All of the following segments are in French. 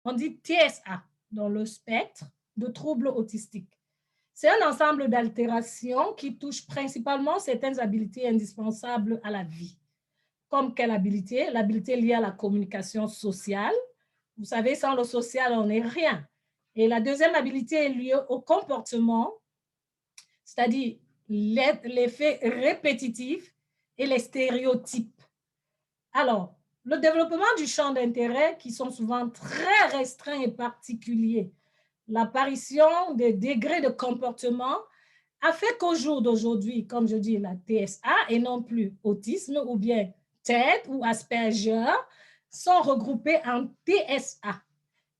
On dit TSA dans le spectre de troubles autistiques. C'est un ensemble d'altérations qui touchent principalement certaines habiletés indispensables à la vie. Comme quelle habilité? L'habilité liée à la communication sociale. Vous savez, sans le social, on n'est rien. Et la deuxième habilité est liée au comportement, c'est-à-dire l'effet répétitif et les stéréotypes. Alors, le développement du champ d'intérêt, qui sont souvent très restreints et particuliers, l'apparition des degrés de comportement a fait qu'au jour d'aujourd'hui, comme je dis, la TSA et non plus autisme ou bien TED ou Asperger sont regroupés en TSA.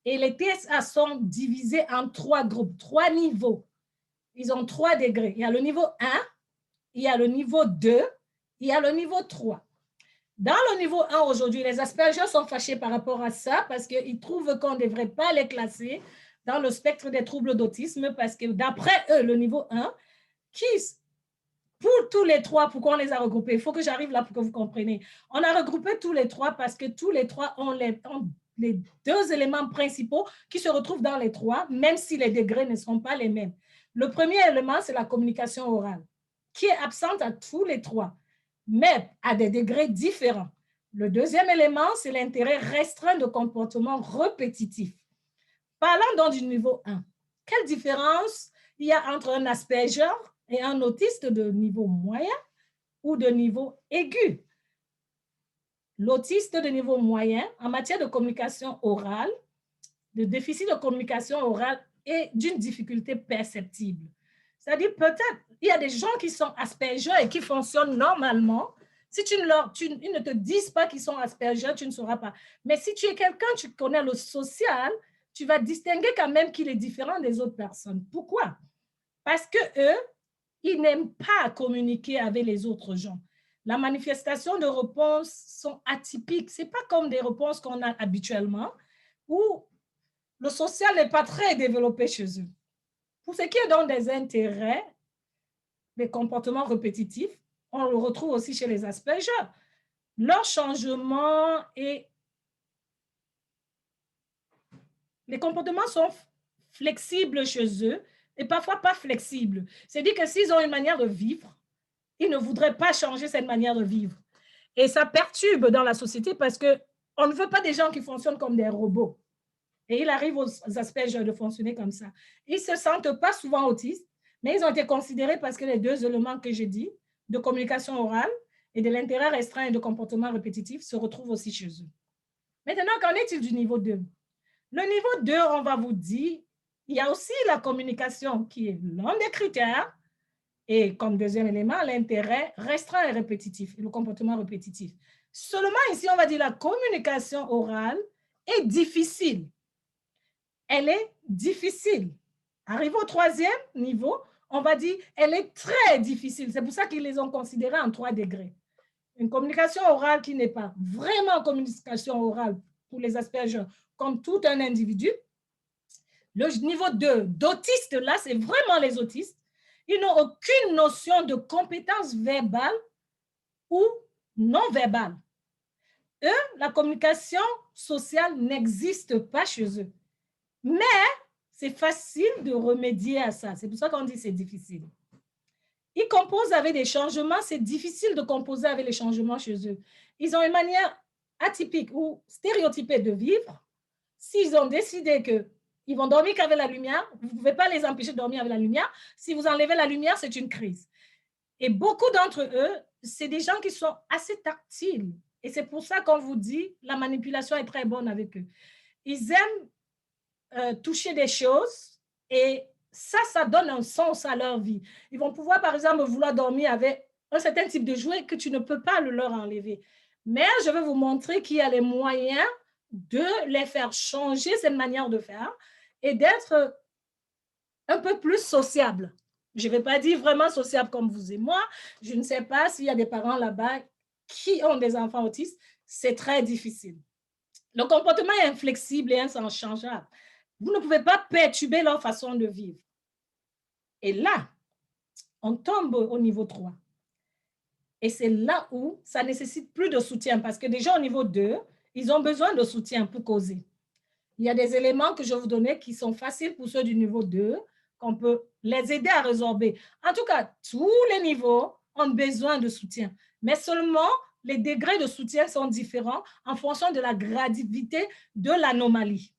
Et les TSA sont divisés en 3 groupes, 3 niveaux. Ils ont 3 degrés. Il y a le niveau 1, il y a le niveau 2, il y a le niveau 3. Dans le niveau 1 aujourd'hui, les Asperger sont fâchés par rapport à ça parce qu'ils trouvent qu'on ne devrait pas les classer dans le spectre des troubles d'autisme parce que d'après eux, le niveau 1, pour tous les 3, pourquoi on les a regroupés? Il faut que j'arrive là pour que vous compreniez. On a regroupé tous les 3 parce que tous les 3 ont les 2 éléments principaux qui se retrouvent dans les 3, même si les degrés ne sont pas les mêmes. Le premier élément, c'est la communication orale, qui est absente à tous les 3, mais à des degrés différents. Le deuxième élément, c'est l'intérêt restreint de comportements répétitifs. Parlons donc du niveau 1. Quelle différence il y a entre un Asperger et un autiste de niveau moyen ou de niveau aigu? L'autiste de niveau moyen, en matière de communication orale, de déficit de communication orale et d'une difficulté perceptible. C'est-à-dire, peut-être, il y a des gens qui sont Asperger et qui fonctionnent normalement. Si ils ne te disent pas qu'ils sont Asperger, tu ne sauras pas. Mais si tu es quelqu'un, tu connais le social, tu vas distinguer quand même qu'il est différent des autres personnes. Pourquoi? Parce que eux, ils n'aiment pas communiquer avec les autres gens. La manifestation de réponses sont atypiques. Ce n'est pas comme des réponses qu'on a habituellement, où le social n'est pas très développé chez eux. Pour ce qui est donc des intérêts, des comportements répétitifs, on le retrouve aussi chez les Asperger. Leur changement et les comportements sont flexibles chez eux et parfois pas flexibles. C'est-à-dire que s'ils ont une manière de vivre, ils ne voudraient pas changer cette manière de vivre. Et ça perturbe dans la société parce qu'on ne veut pas des gens qui fonctionnent comme des robots. Et il arrive aux Asperger de fonctionner comme ça. Ils ne se sentent pas souvent autistes, mais ils ont été considérés parce que les 2 éléments que j'ai dit, de communication orale et de l'intérêt restreint et de comportement répétitif, se retrouvent aussi chez eux. Maintenant, qu'en est-il du niveau 2? Le niveau 2, on va vous dire, il y a aussi la communication qui est l'un des critères et comme deuxième élément, l'intérêt restreint et répétitif, et le comportement répétitif. Seulement ici, on va dire la communication orale est difficile. Elle est difficile. Arrivé au 3e niveau, on va dire elle est très difficile. C'est pour ça qu'ils les ont considérés en 3 degrés. Une communication orale qui n'est pas vraiment communication orale pour les Asperger comme tout un individu. Le niveau 2 d'autiste, là, c'est vraiment les autistes. Ils n'ont aucune notion de compétence verbale ou non verbale. Eux, la communication sociale n'existe pas chez eux. Mais c'est facile de remédier à ça. C'est pour ça qu'on dit que c'est difficile. Ils composent avec des changements. C'est difficile de composer avec les changements chez eux. Ils ont une manière atypique ou stéréotypée de vivre. S'ils ont décidé qu'ils vont dormir qu'avec la lumière, vous ne pouvez pas les empêcher de dormir avec la lumière. Si vous enlevez la lumière, c'est une crise. Et beaucoup d'entre eux, c'est des gens qui sont assez tactiles. Et c'est pour ça qu'on vous dit, la manipulation est très bonne avec eux. Ils aiment toucher des choses et ça donne un sens à leur vie. Ils vont pouvoir, par exemple, vouloir dormir avec un certain type de jouet que tu ne peux pas leur enlever. Mais je vais vous montrer qu'il y a les moyens de les faire changer cette manière de faire et d'être un peu plus sociable. Je ne vais pas dire vraiment sociable comme vous et moi. Je ne sais pas s'il y a des parents là-bas qui ont des enfants autistes. C'est très difficile. Le comportement est inflexible et inchangeable. Vous ne pouvez pas perturber leur façon de vivre. Et là, on tombe au niveau 3. Et c'est là où ça nécessite plus de soutien parce que déjà au niveau 2, ils ont besoin de soutien pour causer. Il y a des éléments que je vais vous donner qui sont faciles pour ceux du niveau 2, qu'on peut les aider à résorber. En tout cas, tous les niveaux ont besoin de soutien, mais seulement les degrés de soutien sont différents en fonction de la gravité de l'anomalie.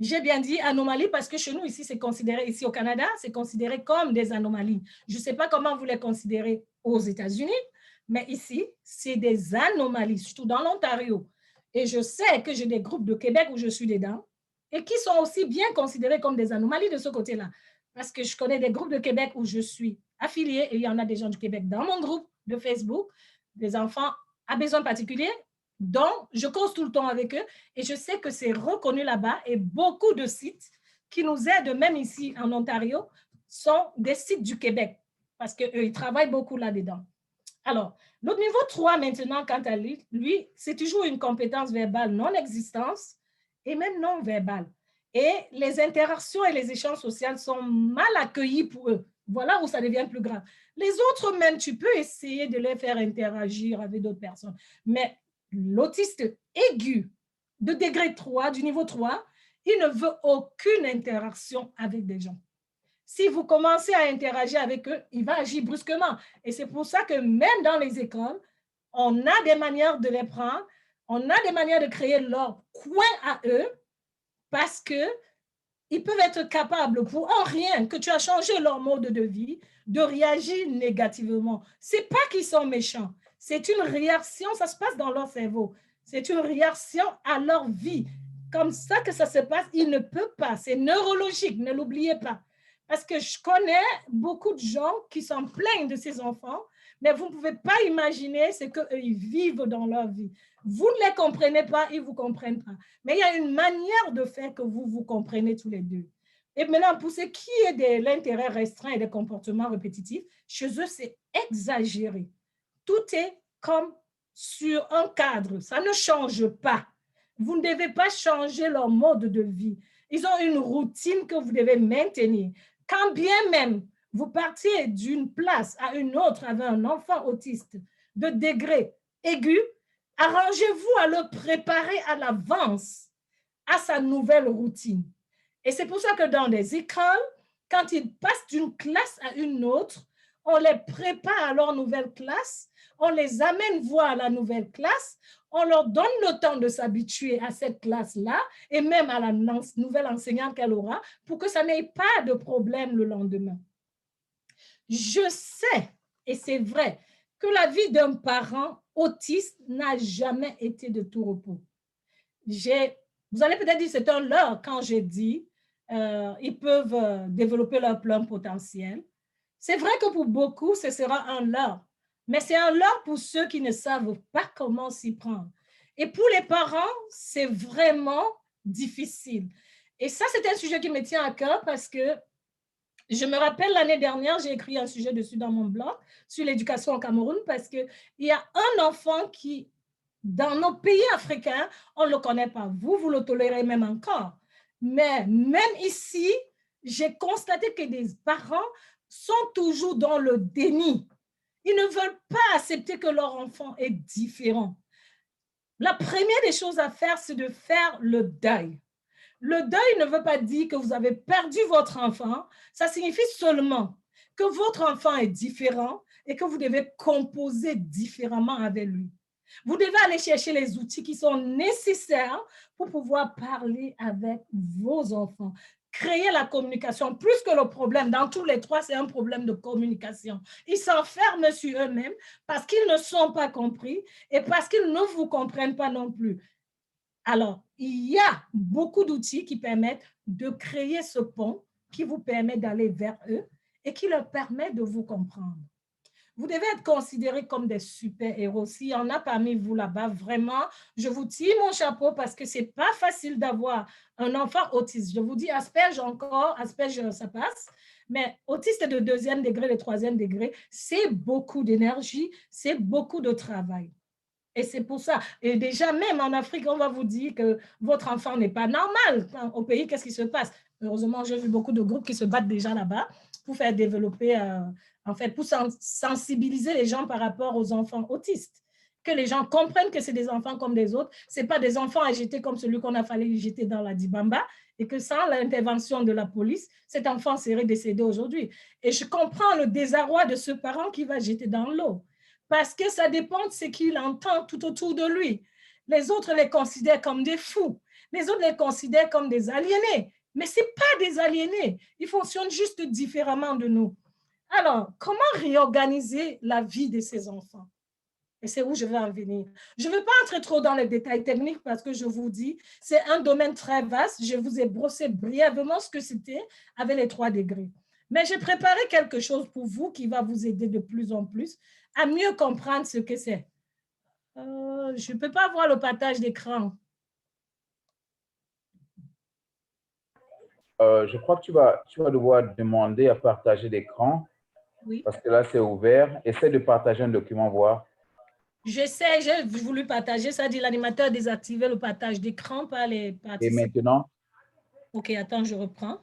J'ai bien dit anomalie parce que chez nous, ici, c'est considéré, ici au Canada, c'est considéré comme des anomalies. Je ne sais pas comment vous les considérez aux États-Unis, mais ici, c'est des anomalies, surtout dans l'Ontario. Et je sais que j'ai des groupes de Québec où je suis dedans et qui sont aussi bien considérés comme des anomalies de ce côté-là. Parce que je connais des groupes de Québec où je suis affiliée et il y en a des gens du Québec dans mon groupe de Facebook, des enfants à besoins particuliers, dont je cause tout le temps avec eux et je sais que c'est reconnu là-bas et beaucoup de sites qui nous aident, même ici en Ontario, sont des sites du Québec parce qu'eux, ils travaillent beaucoup là-dedans. Alors, le niveau 3 maintenant, quant à lui, c'est toujours une compétence verbale non existante et même non verbale. Et les interactions et les échanges sociaux sont mal accueillis pour eux. Voilà où ça devient plus grave. Les autres, même, tu peux essayer de les faire interagir avec d'autres personnes. Mais l'autiste aigu de degré 3, du niveau 3, il ne veut aucune interaction avec des gens. Si vous commencez à interagir avec eux, il va agir brusquement. Et c'est pour ça que même dans les écoles, on a des manières de les prendre, on a des manières de créer leur coin à eux parce qu'ils peuvent être capables, pour en rien, que tu as changé leur mode de vie, de réagir négativement. Ce n'est pas qu'ils sont méchants, c'est une réaction, ça se passe dans leur cerveau. C'est une réaction à leur vie. Comme ça que ça se passe, ils ne peuvent pas. C'est neurologique, ne l'oubliez pas. Parce que je connais beaucoup de gens qui s'en plaignent de ces enfants, mais vous ne pouvez pas imaginer ce qu'ils vivent dans leur vie. Vous ne les comprenez pas, ils ne vous comprennent pas. Mais il y a une manière de faire que vous vous comprenez tous les deux. Et maintenant, pour ce qui est de l'intérêt restreint et des comportements répétitifs, chez eux, c'est exagéré. Tout est comme sur un cadre. Ça ne change pas. Vous ne devez pas changer leur mode de vie. Ils ont une routine que vous devez maintenir. Quand bien même vous partiez d'une place à une autre avec un enfant autiste de degré aigu, arrangez-vous à le préparer à l'avance à sa nouvelle routine. Et c'est pour ça que dans les écoles, quand ils passent d'une classe à une autre, on les prépare à leur nouvelle classe, on les amène voir la nouvelle classe, on leur donne le temps de s'habituer à cette classe-là et même à la nouvelle enseignante qu'elle aura pour que ça n'ait pas de problème le lendemain. Je sais, et c'est vrai, que la vie d'un parent autiste n'a jamais été de tout repos. Vous allez peut-être dire c'est un leurre quand j'ai dit ils peuvent développer leur plein potentiel. C'est vrai que pour beaucoup, ce sera un leurre, mais c'est un leurre pour ceux qui ne savent pas comment s'y prendre. Et pour les parents, c'est vraiment difficile. Et ça, c'est un sujet qui me tient à cœur parce que je me rappelle l'année dernière, j'ai écrit un sujet dessus dans mon blog sur l'éducation au Cameroun parce qu'il y a un enfant qui, dans nos pays africains, on ne le connaît pas. Vous le tolérez même encore. Mais même ici, j'ai constaté que des parents sont toujours dans le déni. Ils ne veulent pas accepter que leur enfant est différent. La première des choses à faire, c'est de faire le deuil. Le deuil ne veut pas dire que vous avez perdu votre enfant. Ça signifie seulement que votre enfant est différent et que vous devez composer différemment avec lui. Vous devez aller chercher les outils qui sont nécessaires pour pouvoir parler avec vos enfants. Créer la communication, plus que le problème, dans tous les trois, c'est un problème de communication. Ils s'enferment sur eux-mêmes parce qu'ils ne sont pas compris et parce qu'ils ne vous comprennent pas non plus. Alors, il y a beaucoup d'outils qui permettent de créer ce pont qui vous permet d'aller vers eux et qui leur permet de vous comprendre. Vous devez être considérés comme des super-héros. S'il y en a parmi vous là-bas, vraiment, je vous tire mon chapeau parce que ce n'est pas facile d'avoir un enfant autiste. Je vous dis, Asperge encore, Asperge, ça passe. Mais autiste de 2e degré, de 3e degré, c'est beaucoup d'énergie, c'est beaucoup de travail. Et c'est pour ça. Et déjà, même en Afrique, on va vous dire que votre enfant n'est pas normal. Au pays, qu'est-ce qui se passe? Heureusement, j'ai vu beaucoup de groupes qui se battent déjà là-bas pour faire développer, en fait, pour sensibiliser les gens par rapport aux enfants autistes. que les gens comprennent que c'est des enfants comme des autres. Ce n'est pas des enfants à jeter comme celui qu'on a fallu jeter dans la Dibamba et que sans l'intervention de la police, cet enfant serait décédé aujourd'hui. Et je comprends le désarroi de ce parent qui va jeter dans l'eau parce que ça dépend de ce qu'il entend tout autour de lui. Les autres les considèrent comme des fous. Les autres les considèrent comme des aliénés. Mais ce n'est pas des aliénés. Ils fonctionnent juste différemment de nous. Alors, comment réorganiser la vie de ces enfants? Et c'est où je vais en venir. Je ne veux pas entrer trop dans les détails techniques parce que je vous dis, c'est un domaine très vaste. Je vous ai brossé brièvement ce que c'était avec les 3 degrés. Mais j'ai préparé quelque chose pour vous qui va vous aider de plus en plus à mieux comprendre ce que c'est. Je ne peux pas voir le partage d'écran. Je crois que tu vas devoir demander à partager l'écran. Oui. Parce que là, c'est ouvert. Essaie de partager un document, voir. J'essaie, j'ai voulu partager, ça dit l'animateur désactiver le partage d'écran par les participants. Et maintenant? OK, attends, je reprends.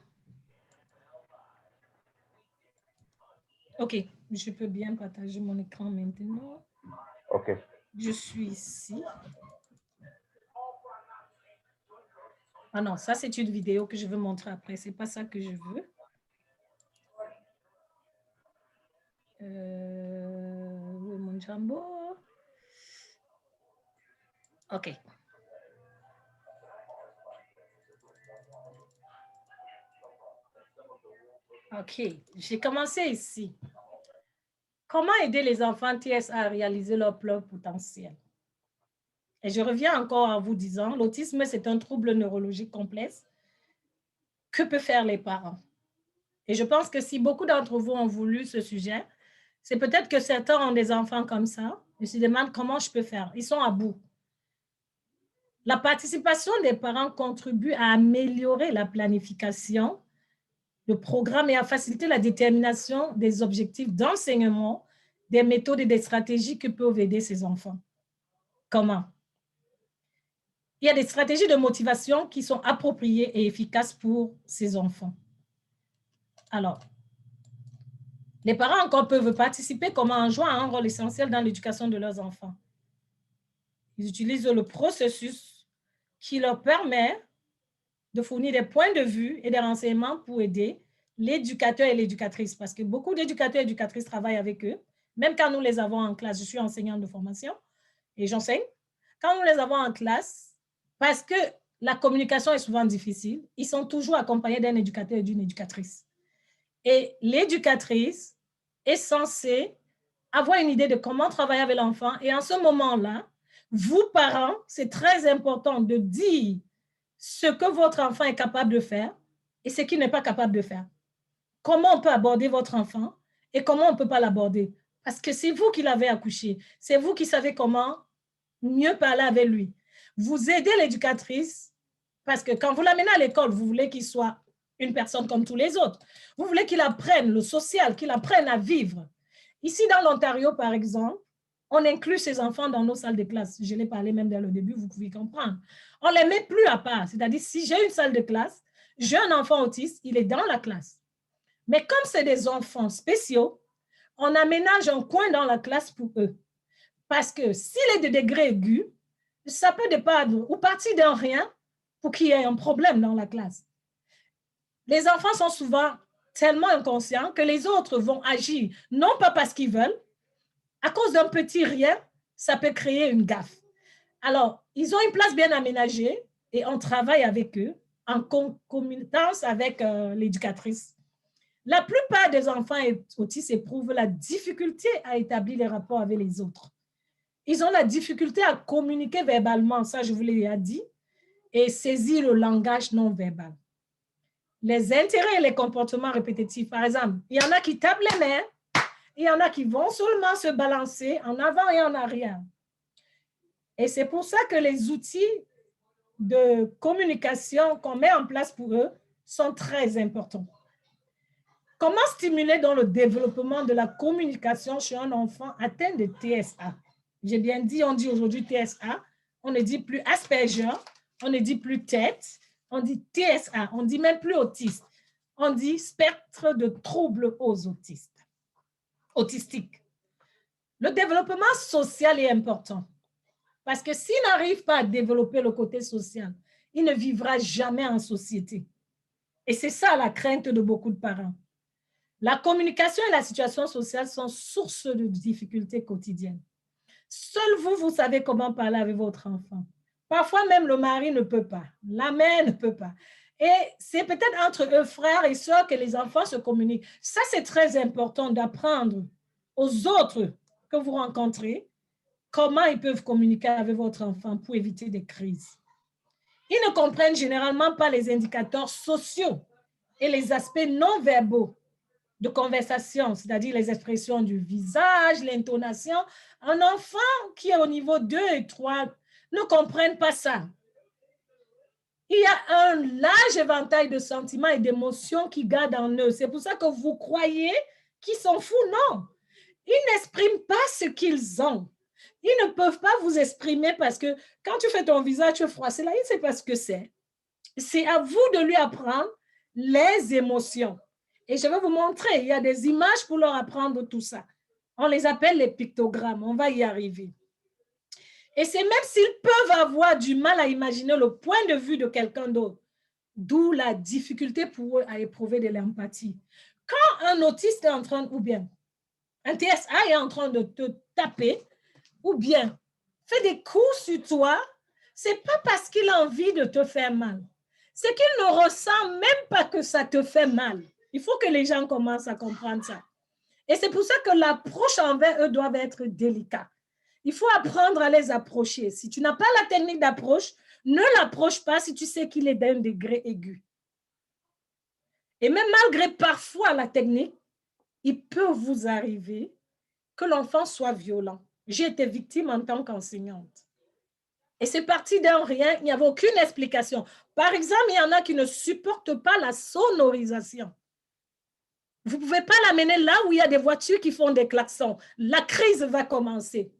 OK, je peux bien partager mon écran maintenant. OK. Je suis ici. Ah non, ça, c'est une vidéo que je veux montrer après. Ce n'est pas ça que je veux. Où est mon jumbo? OK. OK, j'ai commencé ici. Comment aider les enfants TSA à réaliser leur plein potentiel? Et je reviens encore en vous disant, l'autisme, c'est un trouble neurologique complexe. Que peuvent faire les parents? Et je pense que si beaucoup d'entre vous ont voulu ce sujet, c'est peut-être que certains ont des enfants comme ça et se demandent comment je peux faire. Ils sont à bout. La participation des parents contribue à améliorer la planification, le programme et à faciliter la détermination des objectifs d'enseignement, des méthodes et des stratégies qui peuvent aider ces enfants. Comment? Il y a des stratégies de motivation qui sont appropriées et efficaces pour ces enfants. Alors, les parents encore peuvent participer comme en jouant un rôle essentiel dans l'éducation de leurs enfants. Ils utilisent le processus qui leur permet de fournir des points de vue et des renseignements pour aider l'éducateur et l'éducatrice, parce que beaucoup d'éducateurs et éducatrices travaillent avec eux, même quand nous les avons en classe. Je suis enseignante de formation et j'enseigne. Quand nous les avons en classe, parce que la communication est souvent difficile, ils sont toujours accompagnés d'un éducateur et d'une éducatrice. Et l'éducatrice est censée avoir une idée de comment travailler avec l'enfant. Et en ce moment-là, vous, parents, c'est très important de dire ce que votre enfant est capable de faire et ce qu'il n'est pas capable de faire. Comment on peut aborder votre enfant et comment on ne peut pas l'aborder. Parce que c'est vous qui l'avez accouché. C'est vous qui savez comment mieux parler avec lui. Vous aidez l'éducatrice parce que quand vous l'amenez à l'école, vous voulez qu'il soit une personne comme tous les autres. Vous voulez qu'il apprenne le social, qu'il apprenne à vivre. Ici, dans l'Ontario, par exemple, on inclut ces enfants dans nos salles de classe. Je l'ai parlé même dès le début, vous pouvez comprendre. On ne les met plus à part. C'est-à-dire, si j'ai une salle de classe, j'ai un enfant autiste, il est dans la classe. Mais comme c'est des enfants spéciaux, on aménage un coin dans la classe pour eux. Parce que s'il est de degré aigu, ça peut dépendre ou partir d'un rien pour qu'il y ait un problème dans la classe. Les enfants sont souvent tellement inconscients que les autres vont agir, non pas parce qu'ils veulent, à cause d'un petit rien, ça peut créer une gaffe. Alors, ils ont une place bien aménagée et on travaille avec eux en concomitance avec l'éducatrice. La plupart des enfants autistes éprouvent la difficulté à établir les rapports avec les autres. Ils ont la difficulté à communiquer verbalement, ça je vous l'ai déjà dit, et saisir le langage non verbal. Les intérêts et les comportements répétitifs, par exemple, il y en a qui tapent les mains, il y en a qui vont seulement se balancer en avant et en arrière. Et c'est pour ça que les outils de communication qu'on met en place pour eux sont très importants. Comment stimuler dans le développement de la communication chez un enfant atteint de TSA? J'ai bien dit, on dit aujourd'hui TSA, on ne dit plus Asperger, on ne dit plus tête, on dit TSA, on ne dit même plus autiste, on dit spectre de troubles aux autistes, autistiques. Le développement social est important. Parce que s'il n'arrive pas à développer le côté social, il ne vivra jamais en société. Et c'est ça la crainte de beaucoup de parents. La communication et la situation sociale sont source de difficultés quotidiennes. Seul vous, vous savez comment parler avec votre enfant. Parfois même le mari ne peut pas, la mère ne peut pas. Et c'est peut-être entre eux, frères et sœurs, que les enfants se communiquent. Ça, c'est très important d'apprendre aux autres que vous rencontrez comment ils peuvent communiquer avec votre enfant pour éviter des crises. Ils ne comprennent généralement pas les indicateurs sociaux et les aspects non verbaux de conversation, c'est-à-dire les expressions du visage, l'intonation. Un enfant qui est au niveau 2 et 3 ne comprenne pas ça. Il y a un large éventail de sentiments et d'émotions qui gardent en eux. C'est pour ça que vous croyez qu'ils sont fous. Non, ils n'expriment pas ce qu'ils ont. Ils ne peuvent pas vous exprimer parce que quand tu fais ton visage froissé, là, il ne sait pas ce que c'est. C'est à vous de lui apprendre les émotions. Et je vais vous montrer, il y a des images pour leur apprendre tout ça. On les appelle les pictogrammes, on va y arriver. Et c'est même s'ils peuvent avoir du mal à imaginer le point de vue de quelqu'un d'autre, d'où la difficulté pour eux à éprouver de l'empathie. Quand un autiste est en train, ou bien un TSA est en train de te taper, ou bien fait des coups sur toi, c'est pas parce qu'il a envie de te faire mal. C'est qu'il ne ressent même pas que ça te fait mal. Il faut que les gens commencent à comprendre ça. Et c'est pour ça que l'approche envers eux doit être délicate. Il faut apprendre à les approcher. Si tu n'as pas la technique d'approche, ne l'approche pas si tu sais qu'il est d'un degré aigu. Et même malgré parfois la technique, il peut vous arriver que l'enfant soit violent. J'ai été victime en tant qu'enseignante. Et c'est parti d'un rien, il n'y avait aucune explication. Par exemple, il y en a qui ne supportent pas la sonorisation. Vous ne pouvez pas l'amener là où il y a des voitures qui font des klaxons. La crise va commencer.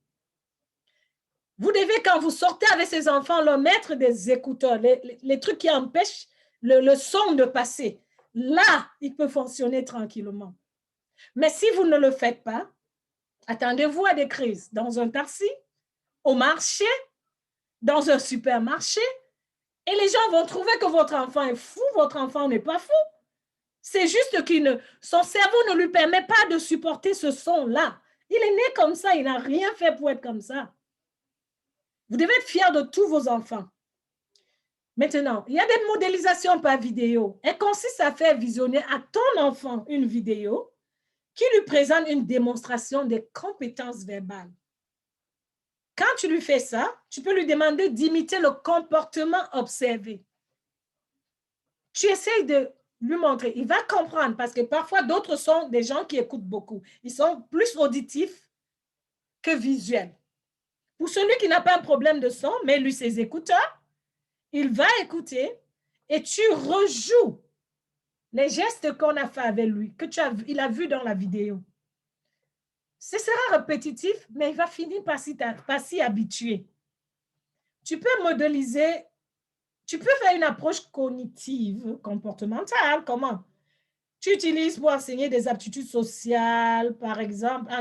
Vous devez, quand vous sortez avec ces enfants, leur mettre des écouteurs, les trucs qui empêchent le son de passer. Là, il peut fonctionner tranquillement. Mais si vous ne le faites pas, attendez-vous à des crises dans un taxi, au marché, dans un supermarché, et les gens vont trouver que votre enfant est fou. Votre enfant n'est pas fou. C'est juste que son cerveau ne lui permet pas de supporter ce son-là. Il est né comme ça, il n'a rien fait pour être comme ça. Vous devez être fiers de tous vos enfants. Maintenant, il y a des modélisations par vidéo. Elles consistent à faire visionner à ton enfant une vidéo qui lui présente une démonstration des compétences verbales. Quand tu lui fais ça, tu peux lui demander d'imiter le comportement observé. Tu essayes de lui montrer. Il va comprendre parce que parfois, d'autres sont des gens qui écoutent beaucoup. Ils sont plus auditifs que visuels. Pour celui qui n'a pas un problème de son, mais lui, ses écouteurs, il va écouter et tu rejoues les gestes qu'on a fait avec lui, il a vu dans la vidéo. Ce sera répétitif, mais il va finir par s'y habituer. Tu peux modéliser, tu peux faire une approche cognitive, comportementale. Comment? Tu utilises pour enseigner des aptitudes sociales, par exemple,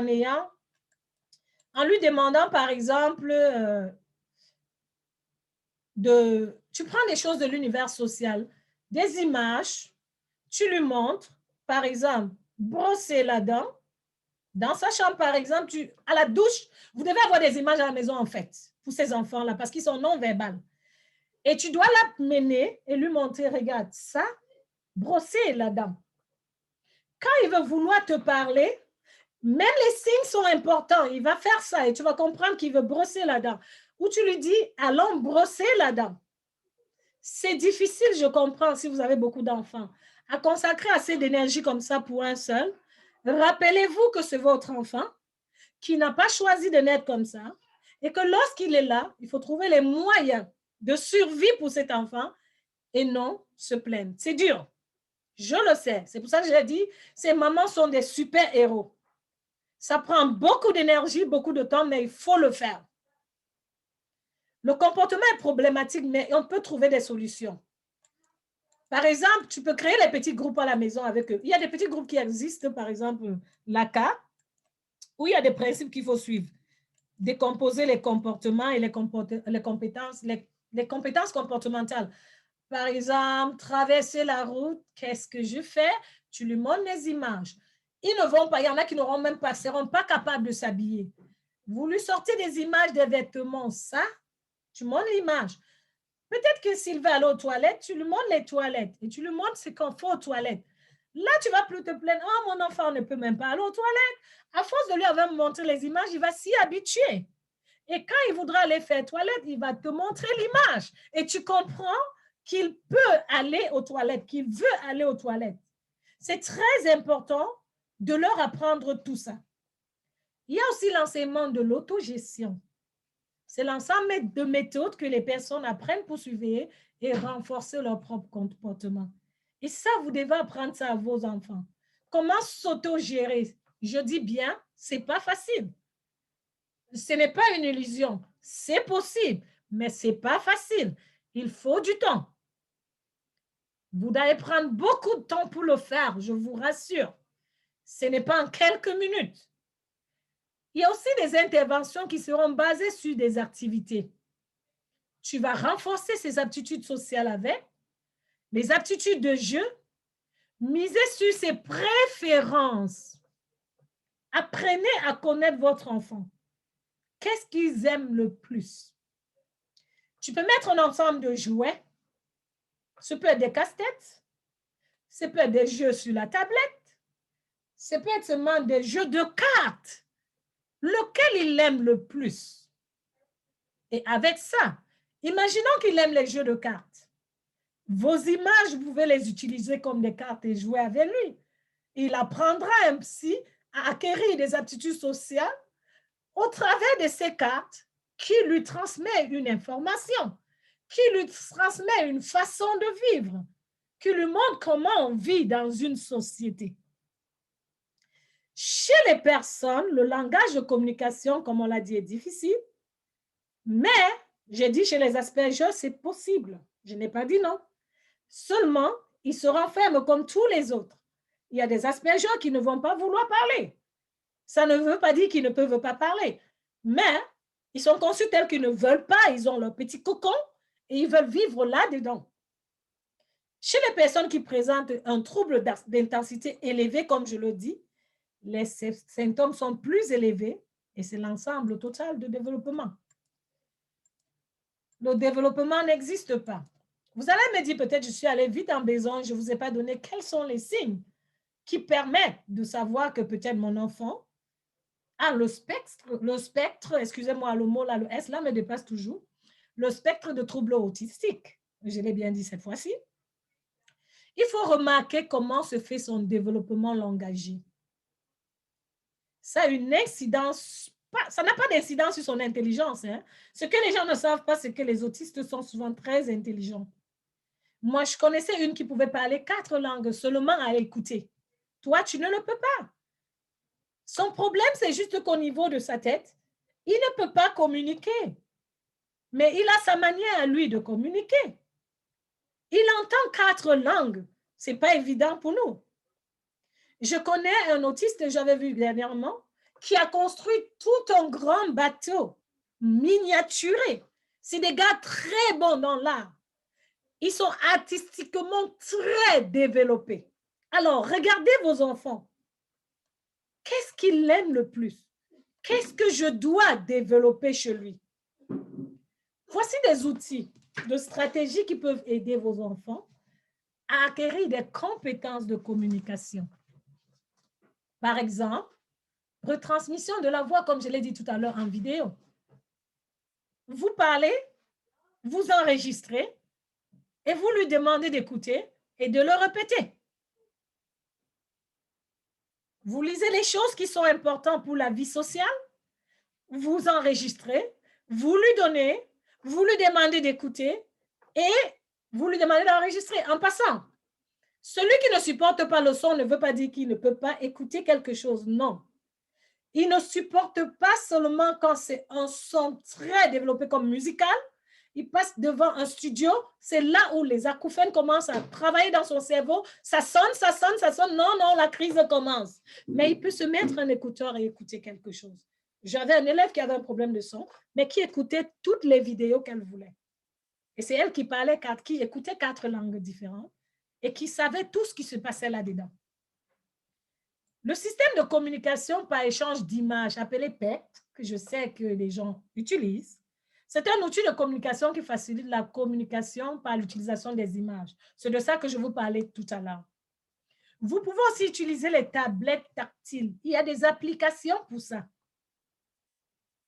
en lui demandant, par exemple, tu prends des choses de l'univers social, des images, tu lui montres, par exemple, brosser la dent. Dans sa chambre, par exemple, à la douche, vous devez avoir des images à la maison, en fait, pour ces enfants-là, parce qu'ils sont non-verbales. Et tu dois l'amener et lui montrer, regarde, ça, brosser la dent. Quand il veut vouloir te parler, même les signes sont importants. Il va faire ça et tu vas comprendre qu'il veut brosser la dent. Ou tu lui dis, allons brosser la dent. C'est difficile, je comprends, si vous avez beaucoup d'enfants, à consacrer assez d'énergie comme ça pour un seul. Rappelez-vous que c'est votre enfant qui n'a pas choisi de naître comme ça et que lorsqu'il est là, il faut trouver les moyens de survie pour cet enfant et non se plaindre. C'est dur. Je le sais. C'est pour ça que j'ai dit, ces mamans sont des super-héros. Ça prend beaucoup d'énergie, beaucoup de temps, mais il faut le faire. Le comportement est problématique, mais on peut trouver des solutions. Par exemple, tu peux créer les petits groupes à la maison avec eux. Il y a des petits groupes qui existent, par exemple, l'ACA, où il y a des principes qu'il faut suivre. décomposer les comportements et les compétences comportementales. Par exemple, traverser la route, qu'est-ce que je fais? Tu lui montres les images. Ils ne vont pas, il y en a qui n'auront même pas, seront pas capables de s'habiller. Vous lui sortez des images des vêtements, ça, tu montres l'image. Peut-être que s'il veut aller aux toilettes, tu lui montres les toilettes et tu lui montres ce qu'on fait aux toilettes. Là, tu vas plus te plaindre, oh, mon enfant ne peut même pas aller aux toilettes. À force de lui avoir montré les images, il va s'y habituer. Et quand il voudra aller faire toilette, il va te montrer l'image. Et tu comprends qu'il peut aller aux toilettes, qu'il veut aller aux toilettes. C'est très important de leur apprendre tout ça. Il y a aussi l'enseignement de l'autogestion. C'est l'ensemble de méthodes que les personnes apprennent pour surveiller et renforcer leur propre comportement. Et ça, vous devez apprendre ça à vos enfants. Comment s'autogérer? Je dis bien, ce n'est pas facile. Ce n'est pas une illusion. C'est possible, mais ce n'est pas facile. Il faut du temps. Vous allez prendre beaucoup de temps pour le faire, je vous rassure. Ce n'est pas en quelques minutes. Il y a aussi des interventions qui seront basées sur des activités. Tu vas renforcer ses aptitudes sociales avec, les aptitudes de jeu, miser sur ses préférences. Apprenez à connaître votre enfant. Qu'est-ce qu'ils aiment le plus? Tu peux mettre un ensemble de jouets. Ce peut être des casse-têtes. Ce peut être des jeux sur la tablette. Ce peut être seulement des jeux de cartes. Lequel il aime le plus? Et avec ça, imaginons qu'il aime les jeux de cartes. Vos images, vous pouvez les utiliser comme des cartes et jouer avec lui. Il apprendra ainsi à acquérir des aptitudes sociales au travers de ces cartes qui lui transmet une information, qui lui transmet une façon de vivre, qui lui montre comment on vit dans une société. Chez les personnes, le langage de communication, comme on l'a dit, est difficile, mais j'ai dit chez les Asperger, c'est possible. Je n'ai pas dit non. Seulement, ils se renferment comme tous les autres. Il y a des Asperger qui ne vont pas vouloir parler. Ça ne veut pas dire qu'ils ne peuvent pas parler, mais ils sont conçus tels qu'ils ne veulent pas, ils ont leur petit cocon et ils veulent vivre là-dedans. Chez les personnes qui présentent un trouble d'intensité élevée, comme je le dis, les symptômes sont plus élevés et c'est l'ensemble total de développement. Le développement n'existe pas. Vous allez me dire, peut-être je suis allée vite en besogne, je ne vous ai pas donné quels sont les signes qui permettent de savoir que peut-être mon enfant a le spectre, excusez-moi, le mot là, le S là me dépasse toujours, le spectre de troubles autistiques. Je l'ai bien dit cette fois-ci. Il faut remarquer comment se fait son développement langagier. Ça a une incidence, ça n'a pas d'incidence sur son intelligence. Hein. Ce que les gens ne savent pas, c'est que les autistes sont souvent très intelligents. Moi, je connaissais une qui pouvait parler 4 langues seulement à écouter. Toi, tu ne le peux pas. Son problème, c'est juste qu'au niveau de sa tête, il ne peut pas communiquer. Mais il a sa manière à lui de communiquer. Il entend 4 langues. Ce n'est pas évident pour nous. Je connais un autiste que j'avais vu dernièrement qui a construit tout un grand bateau miniaturé. C'est des gars très bons dans l'art. Ils sont artistiquement très développés. Alors, regardez vos enfants. Qu'est-ce qu'il aime le plus? Qu'est-ce que je dois développer chez lui? Voici des outils de stratégie qui peuvent aider vos enfants à acquérir des compétences de communication. Par exemple, retransmission de la voix, comme je l'ai dit tout à l'heure en vidéo. Vous parlez, vous enregistrez et vous lui demandez d'écouter et de le répéter. Vous lisez les choses qui sont importantes pour la vie sociale, vous enregistrez, vous lui donnez, vous lui demandez d'écouter et vous lui demandez d'enregistrer. En passant, celui qui ne supporte pas le son ne veut pas dire qu'il ne peut pas écouter quelque chose, non. Il ne supporte pas seulement quand c'est un son très développé comme musical. Il passe devant un studio, c'est là où les acouphènes commencent à travailler dans son cerveau. Ça sonne, ça sonne, ça sonne. Non, non, la crise commence. Mais il peut se mettre un écouteur et écouter quelque chose. J'avais un élève qui avait un problème de son, mais qui écoutait toutes les vidéos qu'elle voulait. Et c'est elle qui parlait, qui écoutait 4 langues différentes et qui savait tout ce qui se passait là-dedans. Le système de communication par échange d'images, appelé PET, que je sais que les gens utilisent, c'est un outil de communication qui facilite la communication par l'utilisation des images. C'est de ça que je vous parlais tout à l'heure. Vous pouvez aussi utiliser les tablettes tactiles. Il y a des applications pour ça.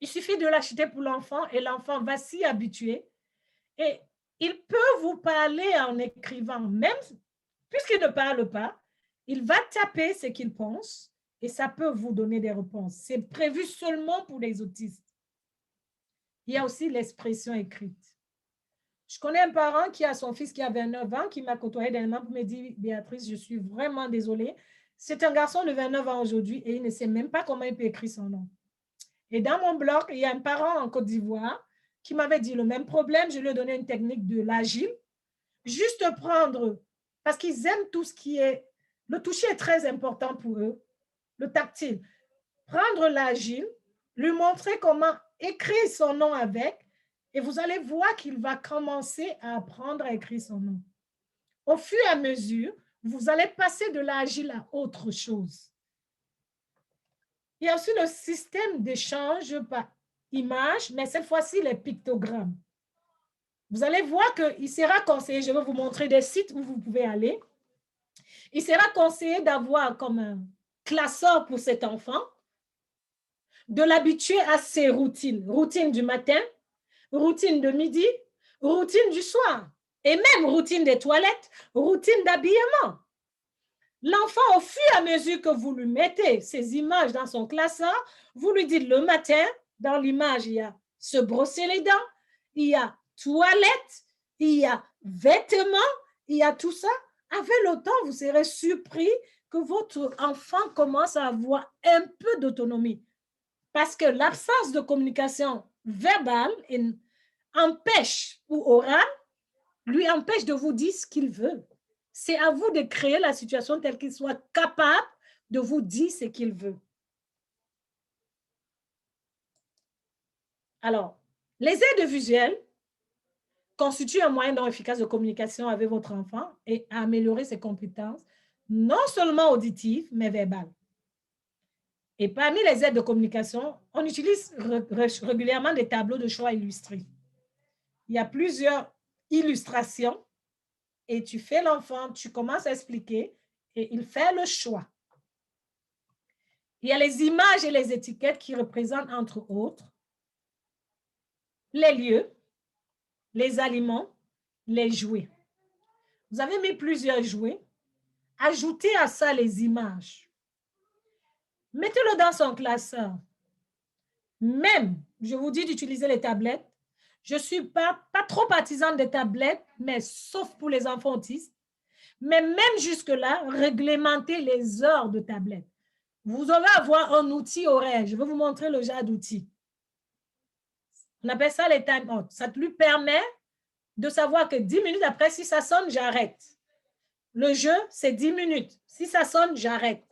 Il suffit de l'acheter pour l'enfant et l'enfant va s'y habituer. Et il peut vous parler en écrivant, même puisqu'il ne parle pas, il va taper ce qu'il pense et ça peut vous donner des réponses. C'est prévu seulement pour les autistes. Il y a aussi l'expression écrite. Je connais un parent qui a son fils qui avait 9 ans, qui m'a côtoyé dernièrement pour me dire, Béatrice, je suis vraiment désolée. C'est un garçon de 29 ans aujourd'hui et il ne sait même pas comment il peut écrire son nom. Et dans mon blog, il y a un parent en Côte d'Ivoire qui m'avait dit le même problème. Je lui ai donné une technique de l'agile. Juste prendre, parce qu'ils aiment tout ce qui est, le toucher est très important pour eux, le tactile. Prendre l'agile, lui montrer comment écrire son nom avec, et vous allez voir qu'il va commencer à apprendre à écrire son nom. Au fur et à mesure, vous allez passer de l'agile à autre chose. Il y a aussi le système d'échange par image, mais cette fois-ci, les pictogrammes. Vous allez voir qu'il sera conseillé, je vais vous montrer des sites où vous pouvez aller. Il sera conseillé d'avoir comme un classeur pour cet enfant, de l'habituer à ses routines. Routine du matin, routine de midi, routine du soir, et même routine des toilettes, routine d'habillement. L'enfant, au fur et à mesure que vous lui mettez ces images dans son classeur, vous lui dites le matin, dans l'image, il y a se brosser les dents, il y a toilette, il y a vêtements, il y a tout ça. Avec le temps, vous serez surpris que votre enfant commence à avoir un peu d'autonomie. Parce que l'absence de communication verbale empêche, ou orale, lui empêche de vous dire ce qu'il veut. C'est à vous de créer la situation telle qu'il soit capable de vous dire ce qu'il veut. Alors, les aides visuelles constituent un moyen non efficace de communication avec votre enfant et à améliorer ses compétences, non seulement auditives, mais verbales. Et parmi les aides de communication, on utilise régulièrement des tableaux de choix illustrés. Il y a plusieurs illustrations et tu fais l'enfant, tu commences à expliquer et il fait le choix. Il y a les images et les étiquettes qui représentent, entre autres, les lieux, les aliments, les jouets. Vous avez mis plusieurs jouets. Ajoutez à ça les images. Mettez-le dans son classeur. Même, je vous dis d'utiliser les tablettes. Je ne suis pas trop partisane des tablettes, mais sauf pour les enfants autistes. Mais même jusque-là, réglementer les heures de tablette. Vous allez avoir un outil horaire. Je vais vous montrer le genre d'outil. On appelle ça les time-out. Ça lui permet de savoir que 10 minutes après, si ça sonne, j'arrête. Le jeu, c'est 10 minutes. Si ça sonne, j'arrête.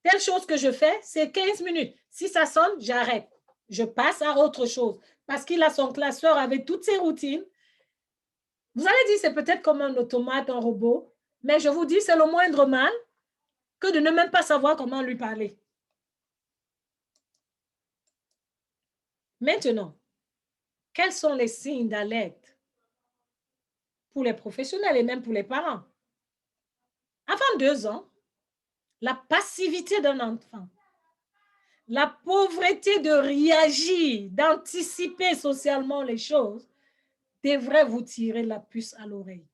Telle chose que je fais, c'est 15 minutes. Si ça sonne, j'arrête. Je passe à autre chose. Parce qu'il a son classeur avec toutes ses routines. Vous allez dire, c'est peut-être comme un automate, un robot. Mais je vous dis, c'est le moindre mal que de ne même pas savoir comment lui parler. Maintenant, quels sont les signes d'alerte pour les professionnels et même pour les parents? Avant 2 ans, la passivité d'un enfant, la pauvreté de réagir, d'anticiper socialement les choses, devrait vous tirer la puce à l'oreille.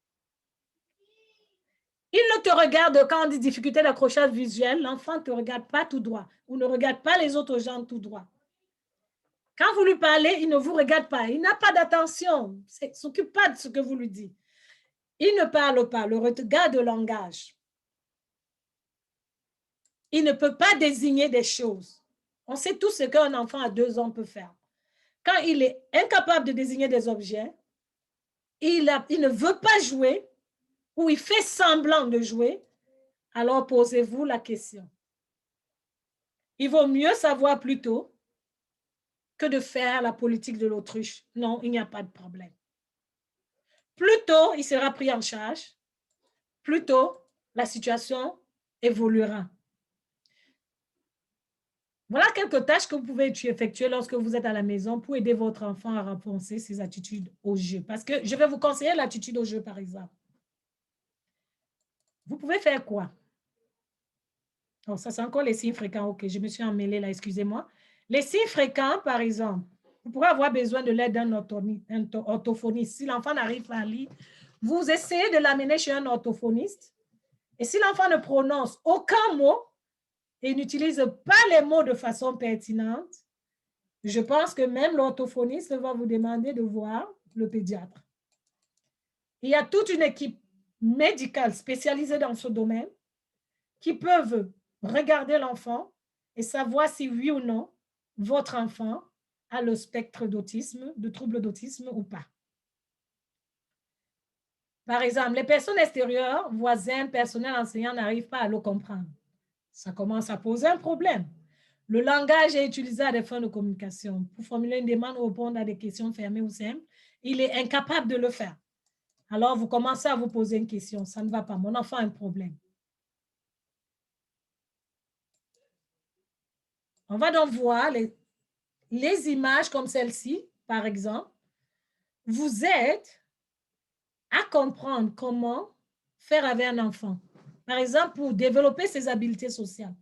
Il ne te regarde, quand on dit difficulté d'accrochage visuel, l'enfant ne te regarde pas tout droit ou ne regarde pas les autres gens tout droit. Quand vous lui parlez, il ne vous regarde pas. Il n'a pas d'attention. Il ne s'occupe pas de ce que vous lui dites. Il ne parle pas. Le regard de langage. Il ne peut pas désigner des choses. On sait tous ce qu'un enfant à 2 ans peut faire. Quand il est incapable de désigner des objets, il ne veut pas jouer ou il fait semblant de jouer, alors posez-vous la question. Il vaut mieux savoir plus tôt que de faire la politique de l'autruche. Non, il n'y a pas de problème. Plus tôt, il sera pris en charge, plus tôt, la situation évoluera. Voilà quelques tâches que vous pouvez effectuer lorsque vous êtes à la maison pour aider votre enfant à renforcer ses attitudes au jeu. Parce que je vais vous conseiller l'attitude au jeu, par exemple. Vous pouvez faire quoi? Oh, ça, c'est encore les signes fréquents. OK, je me suis emmêlée là, excusez-moi. Les signes fréquents, par exemple, vous pourrez avoir besoin de l'aide d'un orthophoniste. Si l'enfant n'arrive pas à lire, vous essayez de l'amener chez un orthophoniste. Et si l'enfant ne prononce aucun mot et n'utilise pas les mots de façon pertinente, je pense que même l'orthophoniste va vous demander de voir le pédiatre. Il y a toute une équipe médicale spécialisée dans ce domaine qui peuvent regarder l'enfant et savoir si oui ou non votre enfant a le spectre d'autisme, de trouble d'autisme ou pas. Par exemple, les personnes extérieures, voisins, personnel enseignant n'arrivent pas à le comprendre. Ça commence à poser un problème. Le langage est utilisé à des fins de communication. Pour formuler une demande ou répondre à des questions fermées ou simples, il est incapable de le faire. Alors, vous commencez à vous poser une question. Ça ne va pas. Mon enfant a un problème. On va donc voir les images comme celle-ci, par exemple, vous aident à comprendre comment faire avec un enfant. Par exemple, pour développer ses habiletés sociales.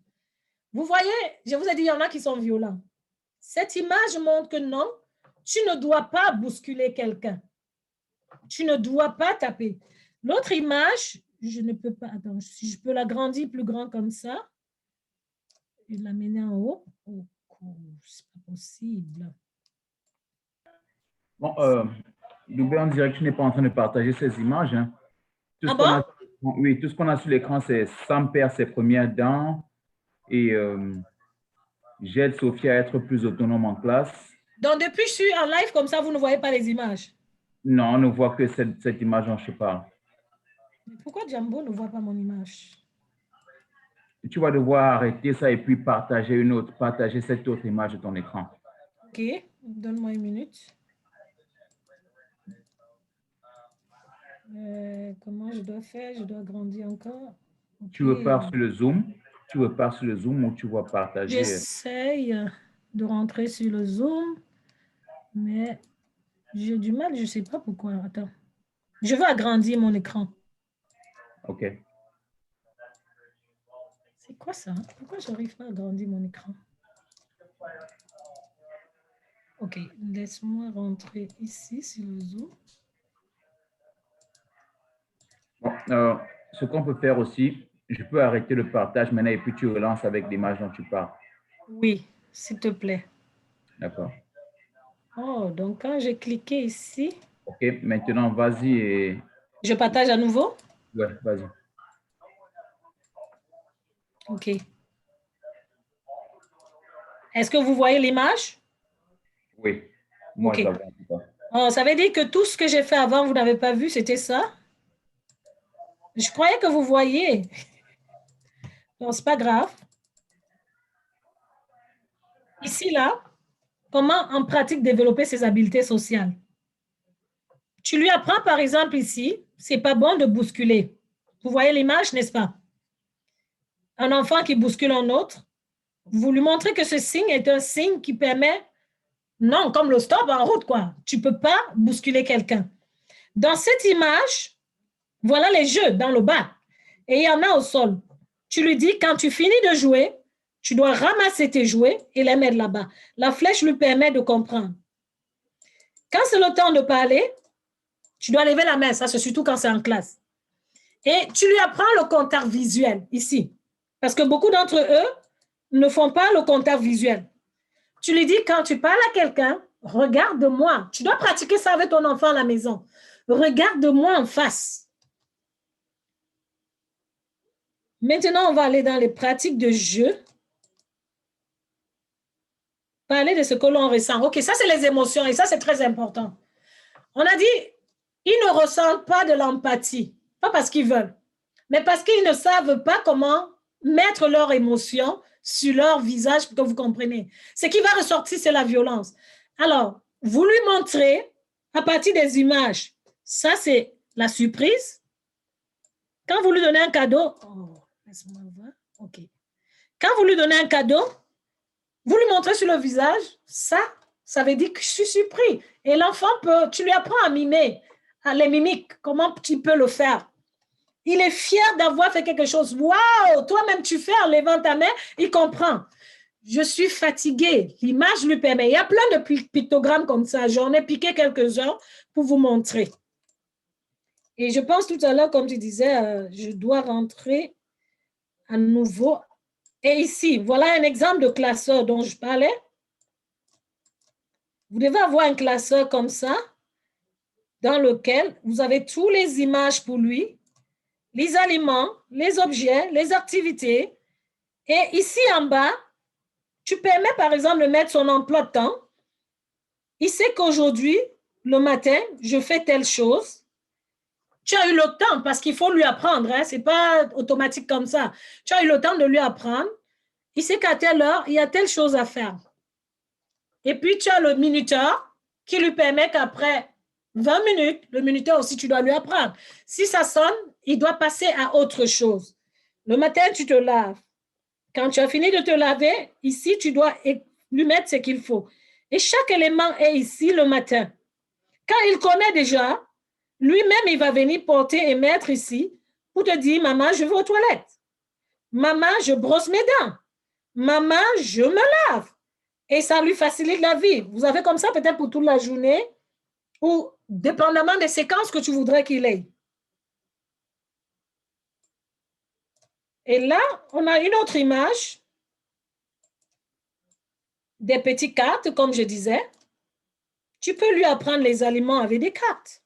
Vous voyez, je vous ai dit, il y en a qui sont violents. Cette image montre que non, tu ne dois pas bousculer quelqu'un. Tu ne dois pas taper. L'autre image, je ne peux pas, attends, si je peux l'agrandir plus grand comme ça, et l'amener en haut. Oh, c'est pas possible. Bon, Doubé, on dirait que tu n'es pas en train de partager ces images. Hein. Tout ce qu'on a, oui, tout ce qu'on a sur l'écran, c'est Sam perd ses premières dents et j'aide Sophie à être plus autonome en classe. Donc, depuis que je suis en live comme ça, vous ne voyez pas les images? Non, on ne voit que cette image dont je parle. Pourquoi Jambo ne voit pas mon image? Tu vas devoir arrêter ça et puis partager cette autre image de ton écran. OK, donne-moi une minute. Comment je dois faire? Je dois agrandir encore. Okay. Tu repars sur le Zoom? Tu repars sur le Zoom ou tu vas partager? J'essaye de rentrer sur le Zoom, mais j'ai du mal, je ne sais pas pourquoi. Attends. Je veux agrandir mon écran. OK. C'est quoi ça? Pourquoi je n'arrive pas à agrandir mon écran? OK, laisse-moi rentrer ici sur le Zoom. Bon, ce qu'on peut faire aussi, je peux arrêter le partage maintenant et puis tu relances avec l'image dont tu parles. Oui, s'il te plaît. D'accord. Oh, donc quand j'ai cliqué ici. OK, maintenant vas-y et... Je partage à nouveau? Ouais, vas-y. OK. Est-ce que vous voyez l'image? Oui, moi okay. je la vois en tout cas. Oh, ça veut dire que tout ce que j'ai fait avant, vous n'avez pas vu, c'était ça? Je croyais que vous voyez. Non, c'est pas grave. Ici, là, comment en pratique développer ses habiletés sociales? Tu lui apprends, par exemple, ici, c'est pas bon de bousculer. Vous voyez l'image, n'est-ce pas? Un enfant qui bouscule un autre, vous lui montrez que ce signe est un signe qui permet, non, comme le stop en route, quoi. Tu peux pas bousculer quelqu'un. Dans cette image, voilà les jeux dans le bas. Et il y en a au sol. Tu lui dis, quand tu finis de jouer, tu dois ramasser tes jouets et les mettre là-bas. La flèche lui permet de comprendre. Quand c'est le temps de parler, tu dois lever la main, ça c'est surtout quand c'est en classe. Et tu lui apprends le contact visuel ici. Parce que beaucoup d'entre eux ne font pas le contact visuel. Tu lui dis, quand tu parles à quelqu'un, regarde-moi. Tu dois pratiquer ça avec ton enfant à la maison. Regarde-moi en face. Maintenant, on va aller dans les pratiques de jeu. Parler de ce que l'on ressent. OK, ça, c'est les émotions et ça, c'est très important. On a dit, ils ne ressentent pas de l'empathie, pas parce qu'ils veulent, mais parce qu'ils ne savent pas comment mettre leurs émotions sur leur visage pour que vous compreniez. Ce qui va ressortir, c'est la violence. Alors, vous lui montrez à partir des images. Ça, c'est la surprise. Quand vous lui donnez un cadeau, laisse-moi voir. OK. Quand vous lui donnez un cadeau, vous lui montrez sur le visage, ça veut dire que je suis surpris. Et l'enfant tu lui apprends à mimer, à les mimiques, comment tu peux le faire. Il est fier d'avoir fait quelque chose. Waouh, toi-même tu fais en levant ta main, il comprend. Je suis fatiguée. L'image lui permet. Il y a plein de pictogrammes comme ça. J'en ai piqué quelques-uns pour vous montrer. Et je pense tout à l'heure, comme tu disais, je dois rentrer à nouveau. Et ici, voilà un exemple de classeur dont je parlais. Vous devez avoir un classeur comme ça, dans lequel vous avez toutes les images pour lui, les aliments, les objets, les activités. Et ici en bas, tu permets par exemple de mettre son emploi de temps. Il sait qu'aujourd'hui, le matin, je fais telle chose. Tu as eu le temps parce qu'il faut lui apprendre. Hein? Ce n'est pas automatique comme ça. Tu as eu le temps de lui apprendre. Il sait qu'à telle heure, il y a telle chose à faire. Et puis, tu as le minuteur qui lui permet qu'après 20 minutes, le minuteur aussi, tu dois lui apprendre. Si ça sonne, il doit passer à autre chose. Le matin, tu te laves. Quand tu as fini de te laver, ici, tu dois lui mettre ce qu'il faut. Et chaque élément est ici le matin. Quand il connaît déjà, lui-même, il va venir porter et mettre ici pour te dire, maman, je vais aux toilettes. Maman, je brosse mes dents. Maman, je me lave. Et ça lui facilite la vie. Vous avez comme ça peut-être pour toute la journée ou dépendamment des séquences que tu voudrais qu'il ait. Et là, on a une autre image des petites cartes, comme je disais. Tu peux lui apprendre les aliments avec des cartes.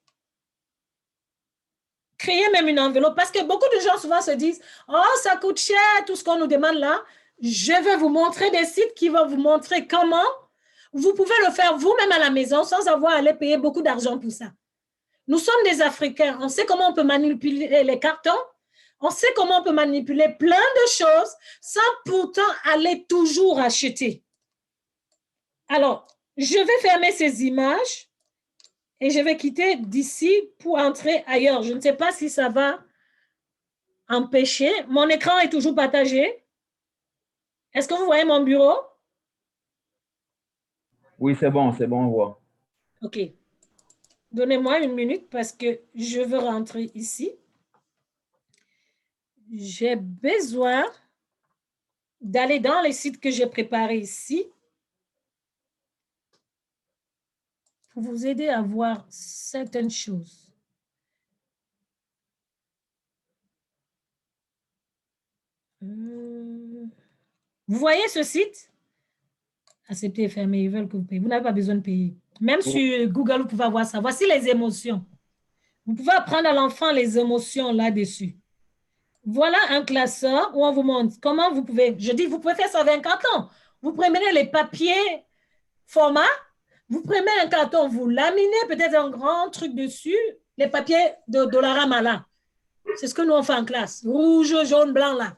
Créer même une enveloppe, parce que beaucoup de gens souvent se disent « Oh, ça coûte cher, tout ce qu'on nous demande là. » Je vais vous montrer des sites qui vont vous montrer comment vous pouvez le faire vous-même à la maison sans avoir à aller payer beaucoup d'argent pour ça. Nous sommes des Africains, on sait comment on peut manipuler les cartons, on sait comment on peut manipuler plein de choses sans pourtant aller toujours acheter. Alors, je vais fermer ces images et je vais quitter d'ici pour entrer ailleurs. Je ne sais pas si ça va empêcher. Mon écran est toujours partagé. Est-ce que vous voyez mon bureau? Oui, c'est bon, on voit. OK. Donnez-moi une minute parce que je veux rentrer ici. J'ai besoin d'aller dans les sites que j'ai préparés ici pour vous aider à voir certaines choses. Vous voyez ce site? Accepter et fermer, ils veulent que vous payiez. Vous n'avez pas besoin de payer. Même sur Google, vous pouvez avoir ça. Voici les émotions. Vous pouvez apprendre à l'enfant les émotions là-dessus. Voilà un classeur où on vous montre comment vous pouvez, je dis, vous pouvez faire ça avec un carton. Vous prenez les papiers format, vous prenez un carton, vous laminez peut-être un grand truc dessus, les papiers de Dollarama là. C'est ce que nous on fait en classe. Rouge, jaune, blanc là.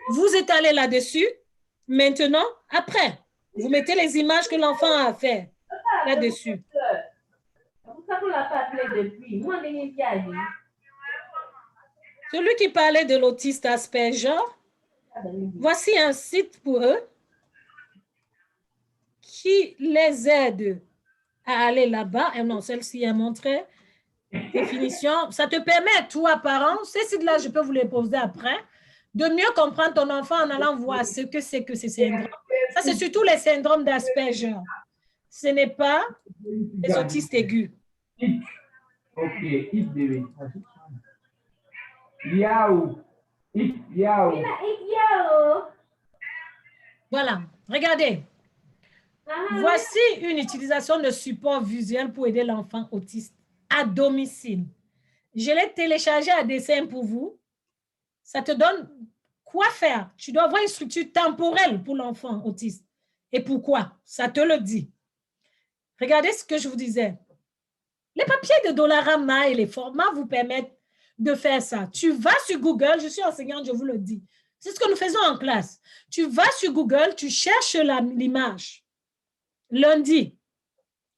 Vous étalez là-dessus. Maintenant, après, vous mettez les images que l'enfant a fait là-dessus. Celui qui parlait de l'autiste Asperger, voici un site pour eux qui les aide à aller là-bas. Et non, celle-ci a montré définition. Ça te permet, toi, parent, ces sites-là, je peux vous les poser après, de mieux comprendre ton enfant en allant voir ce que c'est que ces syndromes. Ça, c'est surtout les syndromes d'Asperger. Ce n'est pas les autistes aigus. Ok, voilà, regardez. Voici une utilisation de support visuel pour aider l'enfant autiste à domicile. Je l'ai téléchargé à dessin pour vous. Ça te donne quoi faire. Tu dois avoir une structure temporelle pour l'enfant autiste. Et pourquoi? Ça te le dit. Regardez ce que je vous disais. Les papiers de Dollarama et les formats vous permettent de faire ça. Tu vas sur Google, je suis enseignante, je vous le dis. C'est ce que nous faisons en classe. Tu vas sur Google, tu cherches l'image. Lundi,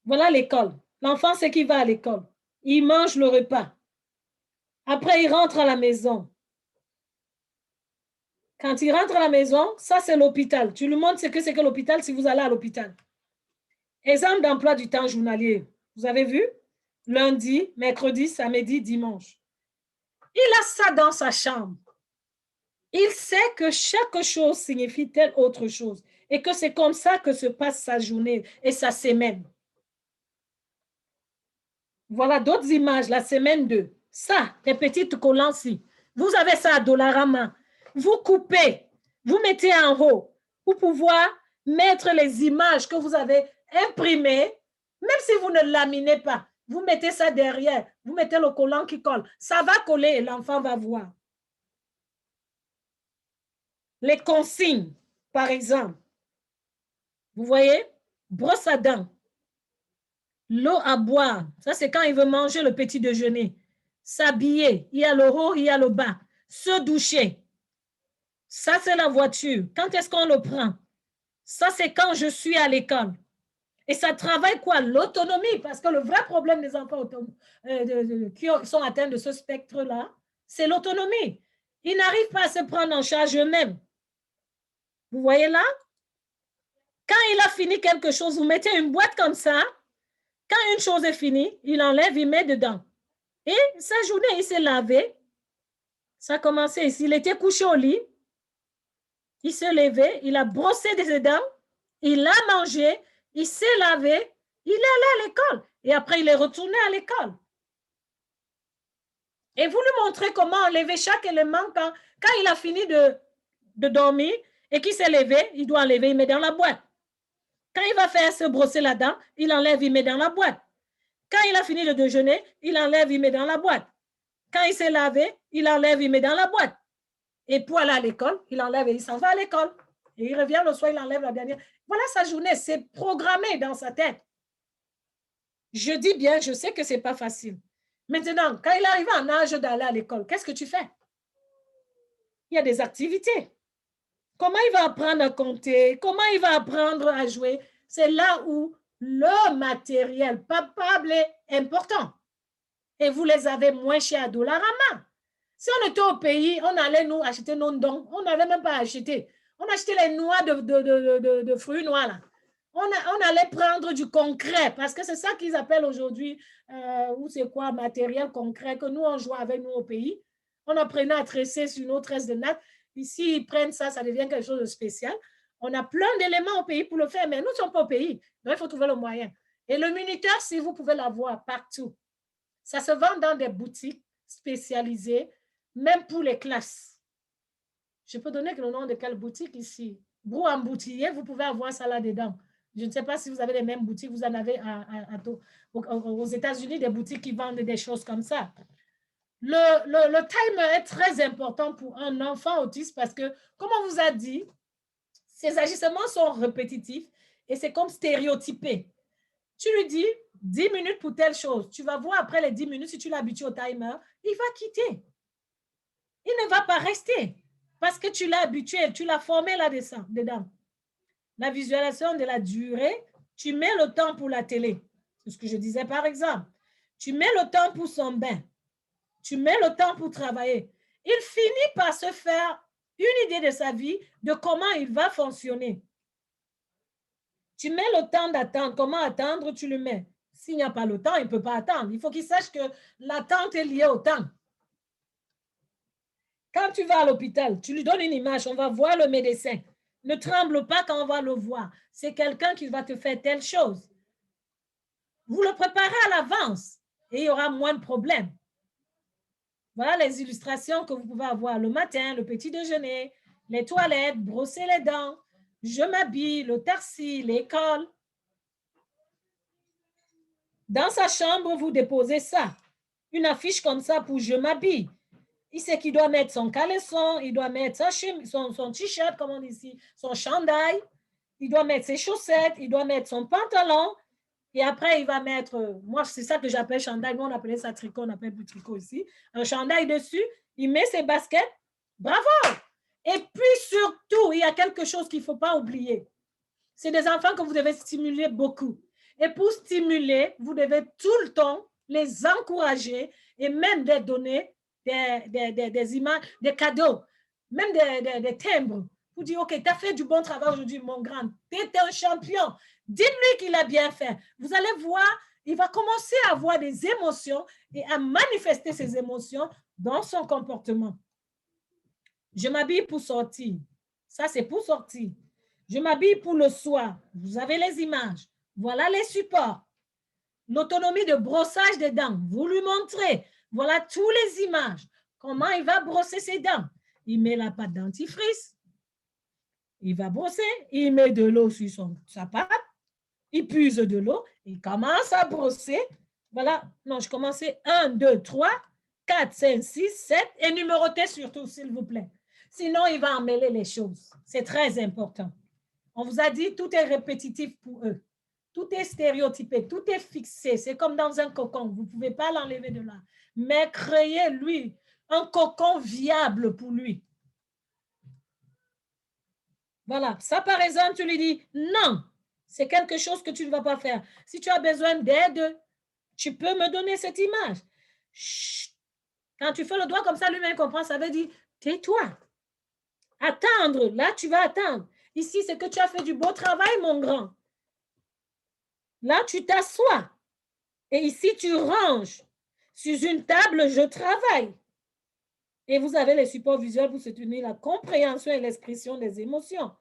voilà l'école. L'enfant, c'est qu'il va à l'école. Il mange le repas. Après, il rentre à la maison. Quand il rentre à la maison, ça, c'est l'hôpital. Tu lui montres ce que c'est que l'hôpital si vous allez à l'hôpital. Exemple d'emploi du temps journalier. Vous avez vu? Lundi, mercredi, samedi, dimanche. Il a ça dans sa chambre. Il sait que chaque chose signifie telle autre chose et que c'est comme ça que se passe sa journée et sa semaine. Voilà d'autres images, la semaine 2. Ça, les petites collants-ci. Vous avez ça à Dollarama. Vous coupez, vous mettez en haut pour pouvoir mettre les images que vous avez imprimées, même si vous ne laminez pas. Vous mettez ça derrière, vous mettez le collant qui colle. Ça va coller et l'enfant va voir. Les consignes, par exemple. Vous voyez? Brosse à dents. L'eau à boire. Ça, c'est quand il veut manger le petit déjeuner. S'habiller. Il y a le haut, il y a le bas. Se doucher. Ça, c'est la voiture. Quand est-ce qu'on le prend? Ça, c'est quand je suis à l'école. Et ça travaille quoi? L'autonomie. Parce que le vrai problème des enfants qui sont atteints de ce spectre-là, c'est l'autonomie. Ils n'arrivent pas à se prendre en charge eux-mêmes. Vous voyez là? Quand il a fini quelque chose, vous mettez une boîte comme ça. Quand une chose est finie, il enlève, il met dedans. Et sa journée, il s'est lavé. Ça a commencé ici. Il était couché au lit. Il s'est levé. Il a brossé ses dents. Il a mangé. Il s'est lavé. Il est allé à l'école. Et après, il est retourné à l'école. Et vous lui montrez comment enlever chaque élément quand il a fini de dormir et qu'il s'est levé, il doit enlever, il met dans la boîte. Quand il va faire se brosser la dent, il enlève, il met dans la boîte. Quand il a fini de déjeuner, il enlève, il met dans la boîte. Quand il s'est lavé, il enlève, il met dans la boîte. Et pour aller à l'école, il enlève et il s'en va à l'école. Et il revient le soir, il enlève la dernière. Voilà sa journée, c'est programmé dans sa tête. Je dis bien, je sais que ce n'est pas facile. Maintenant, quand il arrive en âge d'aller à l'école, qu'est-ce que tu fais? Il y a des activités. Comment il va apprendre à compter? Comment il va apprendre à jouer? C'est là où le matériel palpable est important. Et vous les avez moins chers à Dollarama. Si on était au pays, on allait nous acheter nos dons. On n'avait même pas acheté. On achetait les noix de fruits noirs là. On allait prendre du concret parce que c'est ça qu'ils appellent aujourd'hui, ou c'est quoi, matériel concret que nous, on joue avec nous au pays. On apprenait à tresser sur nos tresses de natte. Ici, ils prennent ça, ça devient quelque chose de spécial. On a plein d'éléments au pays pour le faire, mais nous ne sommes pas au pays. Donc, il faut trouver le moyen. Et le minuteur, si vous pouvez l'avoir partout. Ça se vend dans des boutiques spécialisées, même pour les classes. Je peux donner le nom de quelle boutique ici? Brou emboutillier, vous pouvez avoir ça là-dedans. Je ne sais pas si vous avez les mêmes boutiques, vous en avez aux États-Unis des boutiques qui vendent des choses comme ça. Le timer est très important pour un enfant autiste parce que, comme on vous a dit, ses agissements sont répétitifs et c'est comme stéréotypé. Tu lui dis 10 minutes pour telle chose. Tu vas voir après les 10 minutes, si tu l'habitues au timer, il va quitter. Il ne va pas rester parce que tu l'as habitué, tu l'as formé là-dedans. La visualisation de la durée, tu mets le temps pour la télé. C'est ce que je disais par exemple. Tu mets le temps pour son bain. Tu mets le temps pour travailler. Il finit par se faire une idée de sa vie, de comment il va fonctionner. Tu mets le temps d'attendre. Comment attendre, tu le mets. S'il n'y a pas le temps, il ne peut pas attendre. Il faut qu'il sache que l'attente est liée au temps. Quand tu vas à l'hôpital, tu lui donnes une image, on va voir le médecin. Ne tremble pas quand on va le voir. C'est quelqu'un qui va te faire telle chose. Vous le préparez à l'avance et il y aura moins de problèmes. Voilà les illustrations que vous pouvez avoir le matin, le petit déjeuner, les toilettes, brosser les dents, je m'habille, le taxi, l'école. Dans sa chambre, vous déposez ça. Une affiche comme ça pour je m'habille. Il sait qu'il doit mettre son caleçon, il doit mettre son t-shirt, comme on dit ici, son chandail, il doit mettre ses chaussettes, il doit mettre son pantalon, et après, il va mettre, moi, c'est ça que j'appelle chandail, nous, on appelait ça tricot, on appelle plus tricot ici, un chandail dessus, il met ses baskets, bravo! Et puis surtout, il y a quelque chose qu'il ne faut pas oublier. C'est des enfants que vous devez stimuler beaucoup. Et pour stimuler, vous devez tout le temps les encourager et même les donner des images, des cadeaux, même des timbres. Vous dire, OK, tu as fait du bon travail aujourd'hui, mon grand. Tu es un champion. Dites-lui qu'il a bien fait. Vous allez voir, il va commencer à avoir des émotions et à manifester ses émotions dans son comportement. Je m'habille pour sortir. Ça, c'est pour sortir. Je m'habille pour le soir. Vous avez les images. Voilà les supports. L'autonomie de brossage des dents. Vous lui montrez. Voilà toutes les images. Comment il va brosser ses dents. Il met la pâte dentifrice. Il va brosser. Il met de l'eau sur sa pâte. Il puise de l'eau. Il commence à brosser. Voilà. Non, je commençais 1, 2, 3, 4, 5, 6, 7. Et numérotez surtout, s'il vous plaît. Sinon, il va emmêler les choses. C'est très important. On vous a dit, tout est répétitif pour eux. Tout est stéréotypé, tout est fixé. C'est comme dans un cocon. Vous ne pouvez pas l'enlever de là. Mais créez, lui, un cocon viable pour lui. Voilà. Ça, par exemple, tu lui dis, non, c'est quelque chose que tu ne vas pas faire. Si tu as besoin d'aide, tu peux me donner cette image. Chut. Quand tu fais le doigt comme ça, lui-même comprend, ça veut dire, tais-toi. Attendre, là, tu vas attendre. Ici, c'est que tu as fait du beau travail, mon grand. Là, tu t'assois. Et ici, tu ranges. Sur une table, je travaille. Et vous avez les supports visuels pour soutenir la compréhension et l'expression des émotions.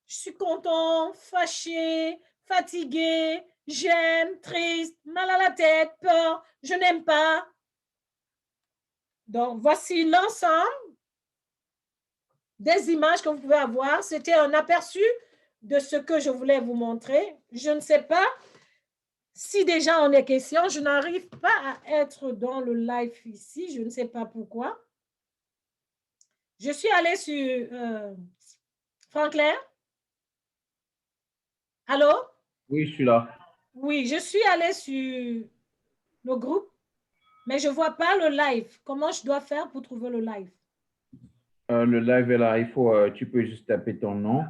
Je suis content, fâché, fatigué, j'aime, triste, mal à la tête, peur, je n'aime pas. Donc, voici l'ensemble des images que vous pouvez avoir. C'était un aperçu de ce que je voulais vous montrer. Je ne sais pas si déjà on est question. Je n'arrive pas à être dans le live ici. Je ne sais pas pourquoi. Je suis allée sur Franklin. Allô? Oui, je suis là. Oui, je suis allée sur le groupe, mais je ne vois pas le live. Comment je dois faire pour trouver le live? Le live est là. Tu peux juste taper ton nom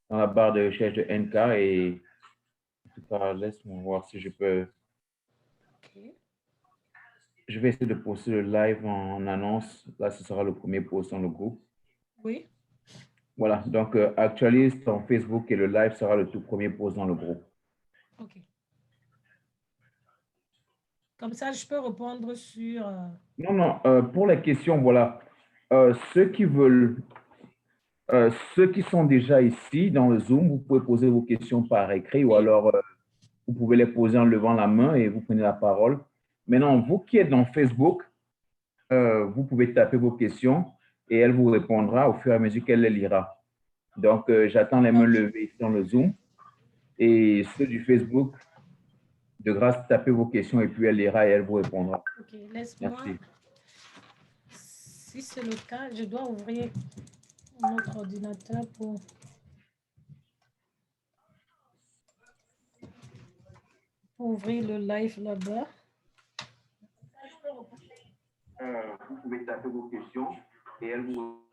dans la barre de recherche de NK et en tout cas, laisse-moi voir si je peux. Okay. Je vais essayer de poster le live en annonce. Là, ce sera le premier post dans le groupe. Oui. Voilà, donc actualise ton Facebook et le live sera le tout premier post dans le groupe. OK. Comme ça, je peux répondre sur… Non, non, pour les questions, voilà. Ceux qui veulent, ceux qui sont déjà ici dans le Zoom, vous pouvez poser vos questions par écrit ou alors vous pouvez les poser en levant la main et vous prenez la parole. Maintenant, vous qui êtes dans Facebook, vous pouvez taper vos questions et elle vous répondra au fur et à mesure qu'elle les lira. Donc, j'attends les mains levées ici dans le Zoom. Et ceux du Facebook, de grâce, tapez vos questions et puis elle lira et elle vous répondra. OK, laisse-moi. Si c'est le cas, je dois ouvrir notre ordinateur pour ouvrir le live là-bas. Vous pouvez taper vos questions et elle vous…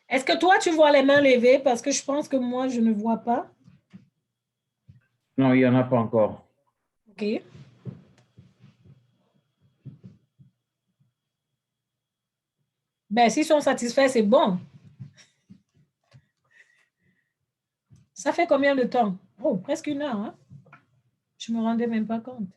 Est-ce que toi, tu vois les mains levées? Parce que je pense que moi, je ne vois pas. Non, il n'y en a pas encore. OK. Ben, s'ils sont satisfaits, c'est bon. Ça fait combien de temps? Oh, presque 1 heure. Hein? Je ne me rendais même pas compte.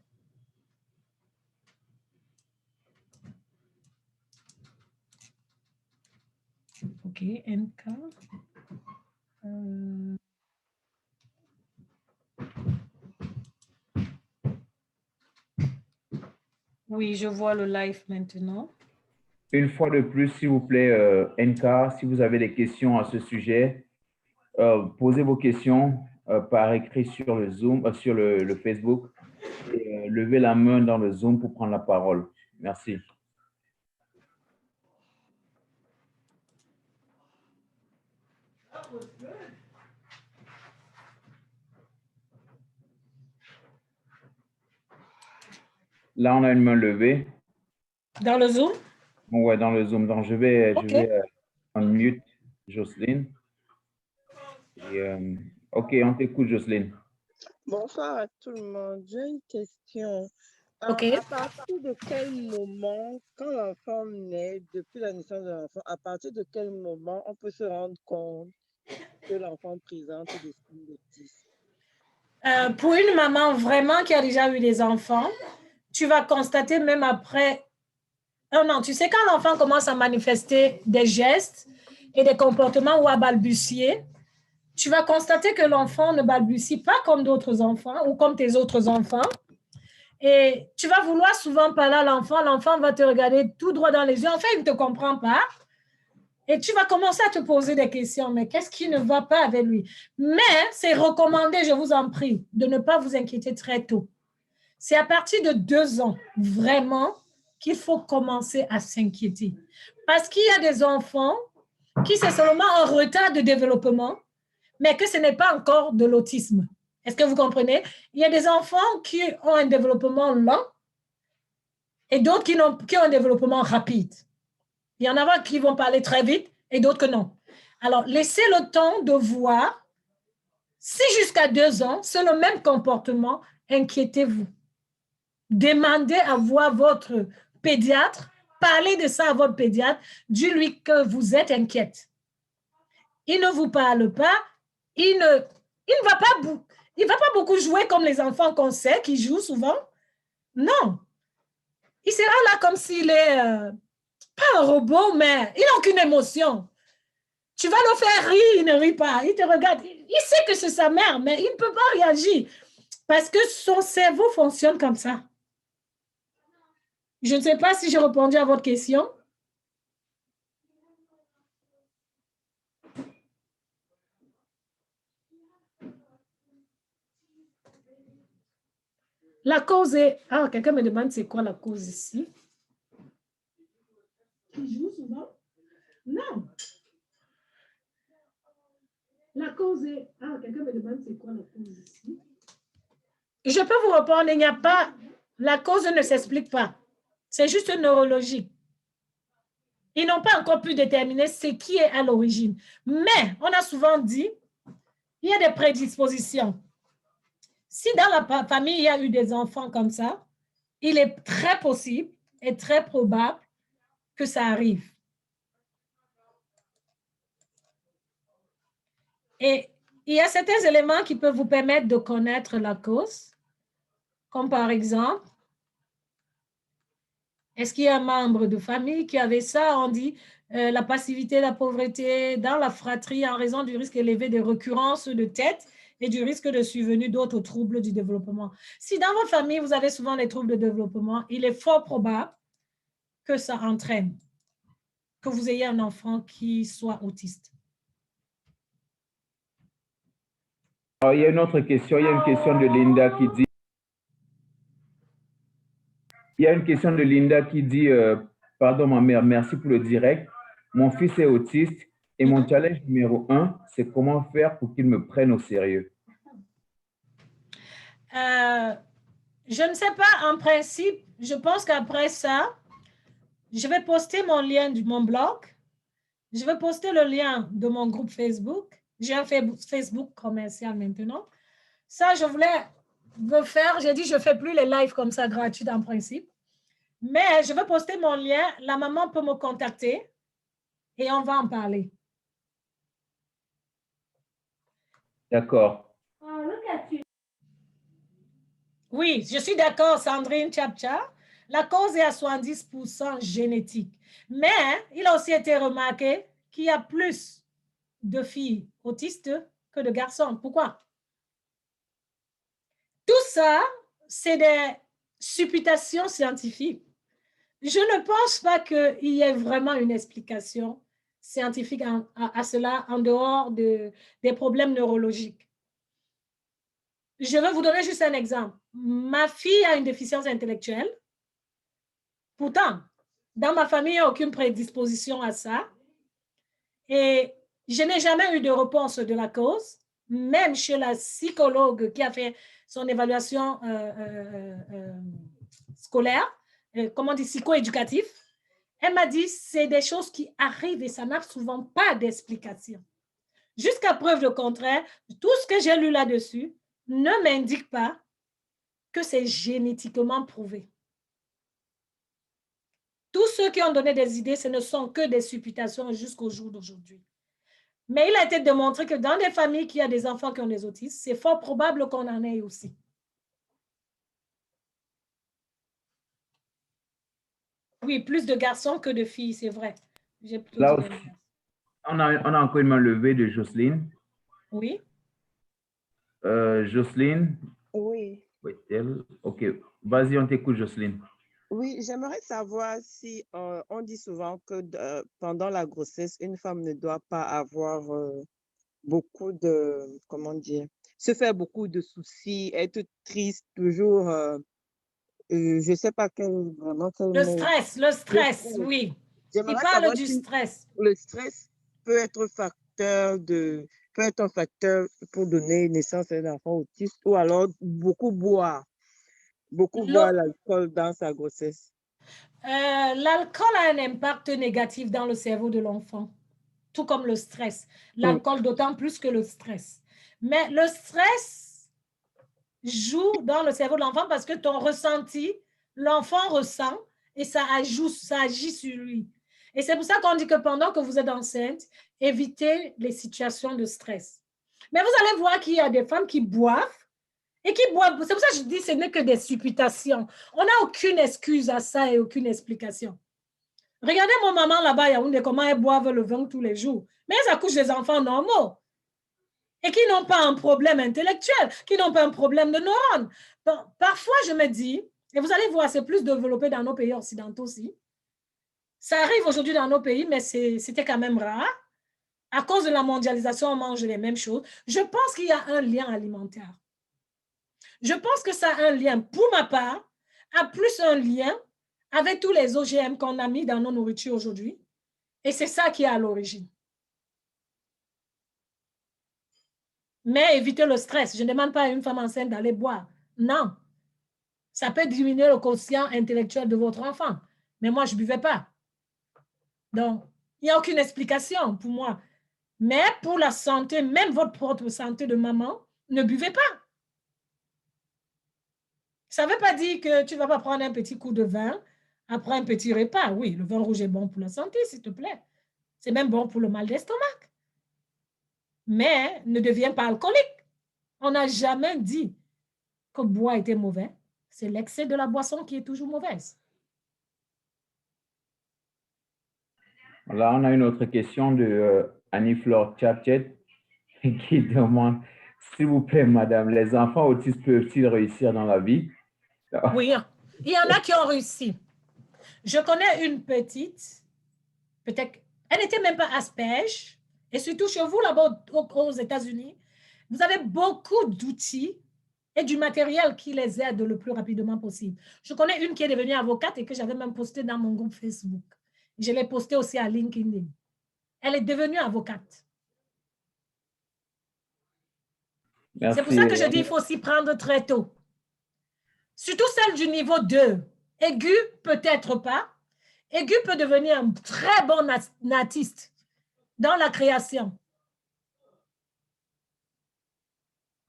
OK, NK. Oui, je vois le live maintenant. Une fois de plus, s'il vous plaît, NK, si vous avez des questions à ce sujet, posez vos questions par écrit sur le Zoom, sur le Facebook. Et, levez la main dans le Zoom pour prendre la parole. Merci. Là, on a une main levée. Dans le Zoom? Ouais, dans le Zoom. Donc, je vais unmute Jocelyne. Et, OK, on t'écoute, Jocelyne. Bonsoir à tout le monde. J'ai une question. OK. À partir de quel moment, quand l'enfant naît, depuis la naissance de l'enfant, à partir de quel moment on peut se rendre compte que l'enfant présente des signes d'autisme? Pour une maman vraiment qui a déjà eu des enfants, tu vas constater même après 1 an. Tu sais, quand l'enfant commence à manifester des gestes et des comportements ou à balbutier, tu vas constater que l'enfant ne balbutie pas comme d'autres enfants ou comme tes autres enfants. Et tu vas vouloir souvent parler à l'enfant. L'enfant va te regarder tout droit dans les yeux. En fait, il ne te comprend pas. Et tu vas commencer à te poser des questions. Mais qu'est-ce qui ne va pas avec lui? Mais c'est recommandé, je vous en prie, de ne pas vous inquiéter très tôt. C'est à partir de 2 ans, vraiment, qu'il faut commencer à s'inquiéter. Parce qu'il y a des enfants qui sont seulement en retard de développement, mais que ce n'est pas encore de l'autisme. Est-ce que vous comprenez? Il y a des enfants qui ont un développement lent et d'autres qui ont un développement rapide. Il y en a qui vont parler très vite et d'autres que non. Alors, laissez le temps de voir. Si jusqu'à 2 ans, c'est le même comportement, inquiétez-vous. Demandez à voir votre pédiatre, parlez de ça à votre pédiatre, dites-lui que vous êtes inquiète. Il ne vous parle pas, il ne va pas beaucoup jouer comme les enfants qu'on sait, qui jouent souvent. Non. Il sera là comme s'il est pas un robot, mais il n'a aucune émotion. Tu vas le faire rire, il ne rit pas. Il te regarde. Il sait que c'est sa mère, mais il ne peut pas réagir parce que son cerveau fonctionne comme ça. Je ne sais pas si j'ai répondu à votre question. La cause est... Ah, quelqu'un me demande c'est quoi la cause ici. Tu joues souvent? Non. La cause est... Ah, quelqu'un me demande c'est quoi la cause ici. Je peux vous répondre, il n'y a pas... La cause ne s'explique pas. C'est juste neurologique. Ils n'ont pas encore pu déterminer ce qui est à l'origine. Mais on a souvent dit, il y a des prédispositions. Si dans la famille, il y a eu des enfants comme ça, il est très possible et très probable que ça arrive. Et il y a certains éléments qui peuvent vous permettre de connaître la cause, comme par exemple, est-ce qu'il y a un membre de famille qui avait ça? On dit la passivité, la pauvreté dans la fratrie en raison du risque élevé de récurrence de tête et du risque de survenue d'autres troubles du développement. Si dans votre famille, vous avez souvent des troubles de développement, il est fort probable que ça entraîne que vous ayez un enfant qui soit autiste. Alors, il y a une autre question. Il y a une question de Linda qui dit... pardon, ma mère, merci pour le direct. Mon fils est autiste et mon challenge numéro 1, c'est comment faire pour qu'il me prenne au sérieux. Je ne sais pas, en principe, je pense qu'après ça, je vais poster mon lien de mon blog. Je vais poster le lien de mon groupe Facebook. J'ai un Facebook commercial maintenant. Ça, je voulais le faire. J'ai dit, je ne fais plus les lives comme ça gratuits en principe. Mais je vais poster mon lien. La maman peut me contacter et on va en parler. D'accord. Oui, je suis d'accord, Sandrine Tchapcha. La cause est à 70% génétique. Mais il a aussi été remarqué qu'il y a plus de filles autistes que de garçons. Pourquoi? Tout ça, c'est des supputations scientifiques. Je ne pense pas qu'il y ait vraiment une explication scientifique à cela en dehors des problèmes neurologiques. Je vais vous donner juste un exemple. Ma fille a une déficience intellectuelle. Pourtant, dans ma famille, il n'y a aucune prédisposition à ça. Et Je n'ai jamais eu de réponse de la cause, même chez la psychologue qui a fait son évaluation scolaire, comment dire, psycho-éducatif. Elle m'a dit, c'est des choses qui arrivent et ça n'a souvent pas d'explication. Jusqu'à preuve du contraire, tout ce que j'ai lu là-dessus ne m'indique pas que c'est génétiquement prouvé. Tous ceux qui ont donné des idées, ce ne sont que des supputations jusqu'au jour d'aujourd'hui. Mais il a été démontré que dans des familles qui ont des enfants qui ont des autismes, c'est fort probable qu'on en ait aussi. Oui, plus de garçons que de filles, c'est vrai. J'ai plutôt Là dit aussi, on a encore une main levée de Jocelyne. oui. Jocelyne. Oui. Oui, elle. OK. Vas-y, on t'écoute, Jocelyne. Oui, j'aimerais savoir si on dit souvent que pendant la grossesse, une femme ne doit pas avoir beaucoup de, comment dire, se faire beaucoup de soucis, être triste, toujours, je ne sais pas vraiment quel Le mot. stress, oui. Il J'aimerais parle savoir du si stress. le stress peut être un facteur pour donner naissance à un enfant autiste ou alors beaucoup boire l'alcool dans sa grossesse. L'alcool a un impact négatif dans le cerveau de l'enfant, tout comme le stress. L'alcool d'autant plus que le stress. Mais le stress joue dans le cerveau de l'enfant parce que ton ressenti, l'enfant ressent et ça agit sur lui. Et c'est pour ça qu'on dit que pendant que vous êtes enceinte, évitez les situations de stress. Mais vous allez voir qu'il y a des femmes qui boivent et qui boivent. C'est pour ça que je dis que ce n'est que des supputations. On n'a aucune excuse à ça et aucune explication. Regardez mon maman là-bas, Yaoundé, comment elles boivent le vin tous les jours. Mais elles accouchent des enfants normaux et qui n'ont pas un problème intellectuel, qui n'ont pas un problème de neurones. Parfois, je me dis, et vous allez voir, c'est plus développé dans nos pays occidentaux aussi. Ça arrive aujourd'hui dans nos pays, mais c'était quand même rare. À cause de la mondialisation, on mange les mêmes choses. Je pense qu'il y a un lien alimentaire. Je pense que ça a un lien, pour ma part, a plus un lien avec tous les OGM qu'on a mis dans nos nourritures aujourd'hui. Et c'est ça qui est à l'origine. Mais évitez le stress. Je ne demande pas à une femme enceinte d'aller boire. Non. Ça peut diminuer le quotient intellectuel de votre enfant. Mais moi, je ne buvais pas. Donc, il n'y a aucune explication pour moi. Mais pour la santé, même votre propre santé de maman, ne buvez pas. Ça ne veut pas dire que tu ne vas pas prendre un petit coup de vin après un petit repas. Oui, le vin rouge est bon pour la santé, s'il te plaît. C'est même bon pour le mal d'estomac. Mais ne deviens pas alcoolique. On n'a jamais dit que boire était mauvais. C'est l'excès de la boisson qui est toujours mauvaise. Là, on a une autre question de Annie-Flore Tchatchet qui demande, s'il vous plaît, madame, les enfants autistes peuvent-ils réussir dans la vie? Oui, il y en a qui ont réussi. Je connais une petite, peut-être, elle n'était même pas Asperge, et surtout chez vous, là-bas aux États-Unis, vous avez beaucoup d'outils et du matériel qui les aide le plus rapidement possible. Je connais une qui est devenue avocate et que j'avais même posté dans mon groupe Facebook. Je l'ai posté aussi à LinkedIn. Elle est devenue avocate. C'est pour ça que je dis qu'il faut s'y prendre très tôt. Surtout celle du niveau 2. Aigu, peut-être pas. Aigu peut devenir un très bon artiste dans la création.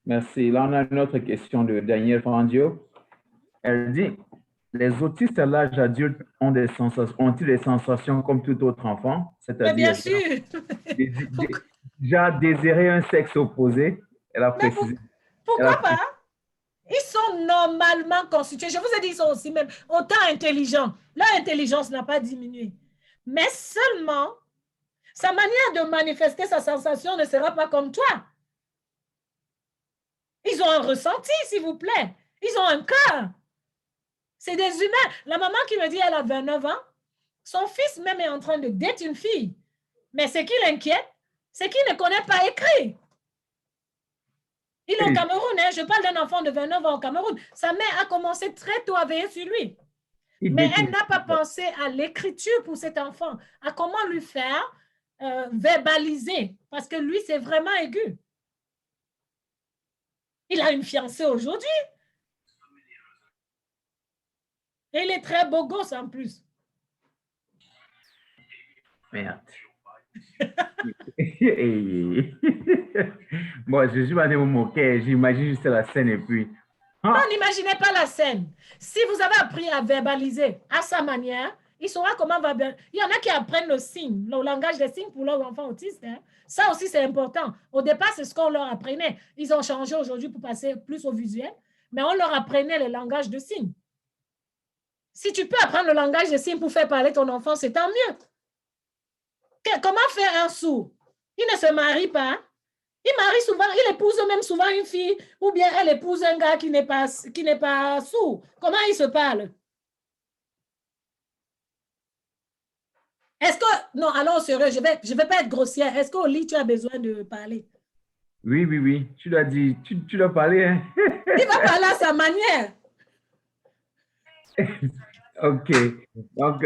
Merci. Là, on a une autre question de Danielle Frandio. Elle dit, les autistes à l'âge adulte ont-ils des sensations comme tout autre enfant? Mais bien C'est-à-dire, sûr. déjà désirer un sexe opposé? Elle a précisé. Pourquoi pas? Ils sont normalement constitués. Je vous ai dit, ils sont aussi même autant intelligents. Leur intelligence n'a pas diminué. Mais seulement, sa manière de manifester sa sensation ne sera pas comme toi. Ils ont un ressenti, s'il vous plaît. Ils ont un cœur. C'est des humains. La maman qui me dit elle a 29 ans, son fils même est en train de date une fille. Mais ce qui l'inquiète, c'est qu'il ne connaît pas écrit. Il est au Cameroun, hein? Je parle d'un enfant de 29 ans au Cameroun. Sa mère a commencé très tôt à veiller sur lui. Mais elle n'a pas pensé à l'écriture pour cet enfant, à comment lui faire verbaliser. Parce que lui, c'est vraiment aigu. Il a une fiancée aujourd'hui. Et il est très beau gosse en plus. Merde. Bon, je suis pas de me moquer, j'imagine juste la scène et puis. Non, n'imaginez pas la scène. Si vous avez appris à verbaliser à sa manière, il saura comment verbaliser. Il y en a qui apprennent le signe, le langage des signes pour leurs enfants autistes. Hein. Ça aussi, c'est important. Au départ, c'est ce qu'on leur apprenait. Ils ont changé aujourd'hui pour passer plus au visuel, mais on leur apprenait le langage de signes. Si tu peux apprendre le langage de signes pour faire parler ton enfant, c'est tant mieux. Comment faire un sourd? Il ne se marie pas. Il marie souvent, il épouse même souvent une fille, ou bien elle épouse un gars qui n'est pas sourd. Comment il se parle? Est-ce que, non, allons sérieux, je vais pas être grossière. Est-ce qu'au lit, tu as besoin de parler? Oui, oui, oui. Tu l'as dit, tu l'as parlé, hein? Il va parler à sa manière. OK. Donc,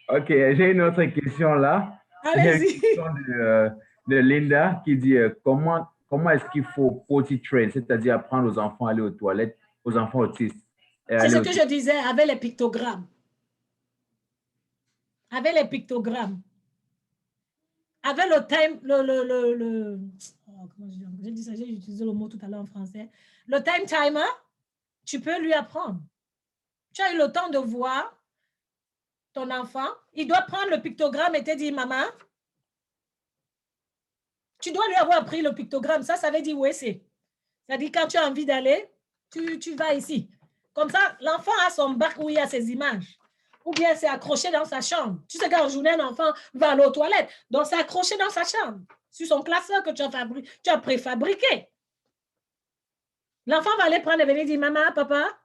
OK, j'ai une autre question là. J'ai une Allez-y. question de Linda qui dit comment est-ce qu'il faut potty train, c'est-à-dire apprendre aux enfants à aller aux toilettes, aux enfants autistes. C'est ce que je disais avec les pictogrammes. Avec les pictogrammes. Avec le time, oh, comment je dis? J'ai dit ça, j'ai utilisé le mot tout à l'heure en français. Le time timer, tu peux lui apprendre. Tu as eu le temps de voir ton enfant, il doit prendre le pictogramme et te dire, maman, tu dois lui avoir appris le pictogramme. Ça veut dire où c'est. C'est-à-dire, quand tu as envie d'aller, tu vas ici. Comme ça, l'enfant a son bac où il y a ses images. Ou bien c'est accroché dans sa chambre. Tu sais qu'en journée, un enfant va aller aux toilettes. Donc, c'est accroché dans sa chambre, sur son classeur que tu as préfabriqué. L'enfant va aller prendre et venir dire, maman, papa.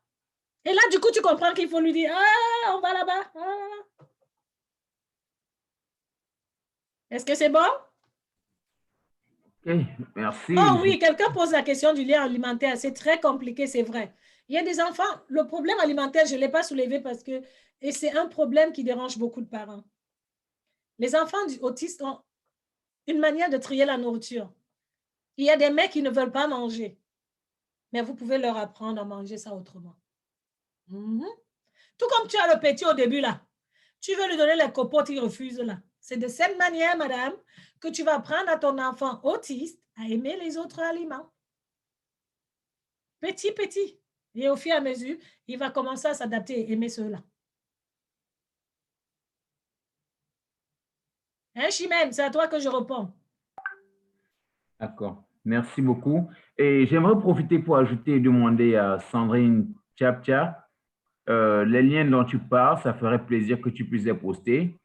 Et là, du coup, tu comprends qu'il faut lui dire, ah, on va là-bas. Ah. Est-ce que c'est bon? OK, merci. Oh oui, quelqu'un pose la question du lien alimentaire. C'est très compliqué, c'est vrai. Il y a des enfants, le problème alimentaire, je ne l'ai pas soulevé parce que, et c'est un problème qui dérange beaucoup de parents. Les enfants autistes ont une manière de trier la nourriture. Il y a des mères qui ne veulent pas manger, mais vous pouvez leur apprendre à manger ça autrement. Tout comme tu as le petit au début là. Tu veux lui donner les copotes, il refuse là. C'est de cette manière, madame, que tu vas apprendre à ton enfant autiste à aimer les autres aliments. Petit, petit. Et au fur et à mesure, il va commencer à s'adapter et aimer ceux-là. Hein, Chimène, c'est à toi que je réponds. D'accord. Merci beaucoup. Et j'aimerais profiter pour ajouter et demander à Sandrine Tchapcha, les liens dont tu parles, ça ferait plaisir que tu puisses les poster.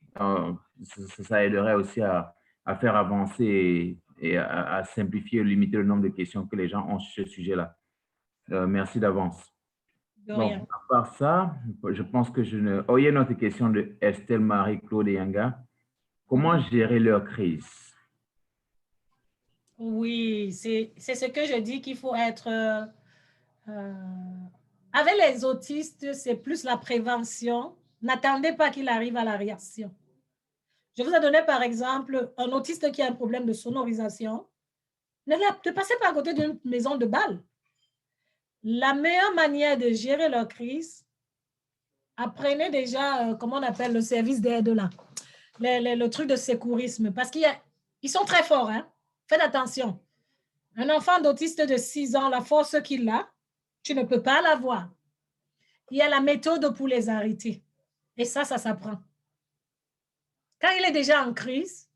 Ça aiderait aussi à faire avancer et à simplifier, limiter le nombre de questions que les gens ont sur ce sujet-là. Merci d'avance. De Bon, rien. à part ça, je pense que je ne... Oh, il y a une autre question de Estelle Marie-Claude Yanga. Comment gérer leur crise? Oui, c'est ce que je dis qu'il faut être... avec les autistes, c'est plus la prévention. N'attendez pas qu'il arrive à la réaction. Je vous ai donné par exemple un autiste qui a un problème de sonorisation. Ne passez pas à côté d'une maison de bal. La meilleure manière de gérer leur crise, apprenez déjà, comment on appelle le service d'aide là, le truc de secourisme, parce qu'ils sont très forts. Hein? Faites attention. Un enfant d'autiste de 6 ans, la force qu'il a, tu ne peux pas l'avoir. Il y a la méthode pour les arrêter. Et ça s'apprend. Quand il est déjà en crise,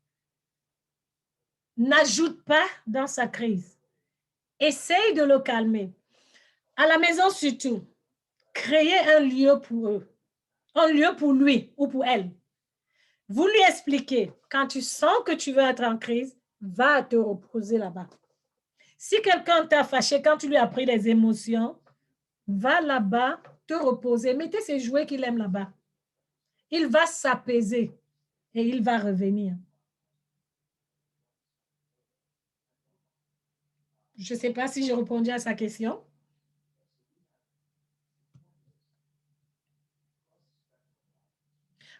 n'ajoute pas dans sa crise. Essaye de le calmer. À la maison surtout, créez un lieu pour eux, un lieu pour lui ou pour elle. Vous lui expliquez, quand tu sens que tu veux être en crise, va te reposer là-bas. Si quelqu'un t'a fâché, quand tu lui as pris des émotions, va là-bas te reposer. Mettez ses jouets qu'il aime là-bas. Il va s'apaiser et il va revenir. Je ne sais pas si j'ai répondu à sa question.